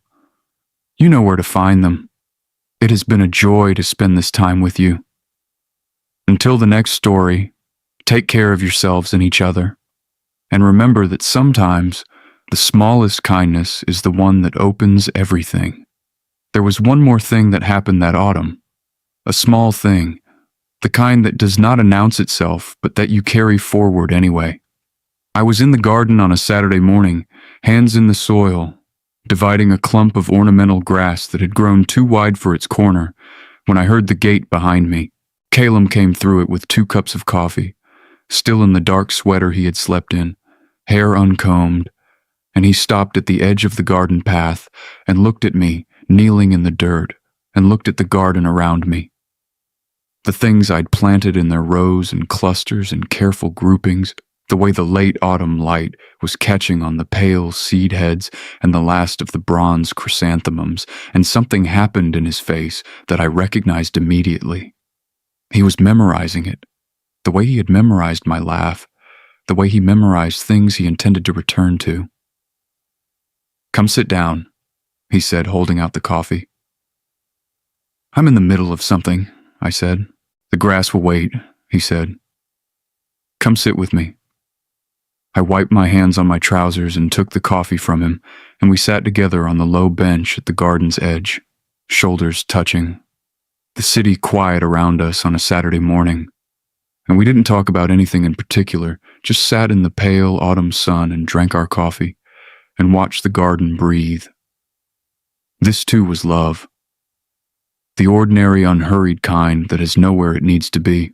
you know where to find them. It has been a joy to spend this time with you. Until the next story, take care of yourselves and each other, and remember that sometimes the smallest kindness is the one that opens everything. There was one more thing that happened that autumn, a small thing, the kind that does not announce itself, but that you carry forward anyway. I was in the garden on a Saturday morning, hands in the soil, dividing a clump of ornamental grass that had grown too wide for its corner, when I heard the gate behind me. Caleum came through it with 2 cups of coffee, still in the dark sweater he had slept in, hair uncombed, and he stopped at the edge of the garden path and looked at me, kneeling in the dirt, and looked at the garden around me. The things I'd planted in their rows and clusters and careful groupings, the way the late autumn light was catching on the pale seed heads and the last of the bronze chrysanthemums, and something happened in his face that I recognized immediately. He was memorizing it, the way he had memorized my laugh, the way he memorized things he intended to return to. Come sit down, he said, holding out the coffee. I'm in the middle of something, I said. The grass will wait, he said. Come sit with me. I wiped my hands on my trousers and took the coffee from him, and we sat together on the low bench at the garden's edge, shoulders touching. The city quiet around us on a Saturday morning, and we didn't talk about anything in particular, just sat in the pale autumn sun and drank our coffee, and watched the garden breathe. This too was love. The ordinary, unhurried kind that is nowhere it needs to be.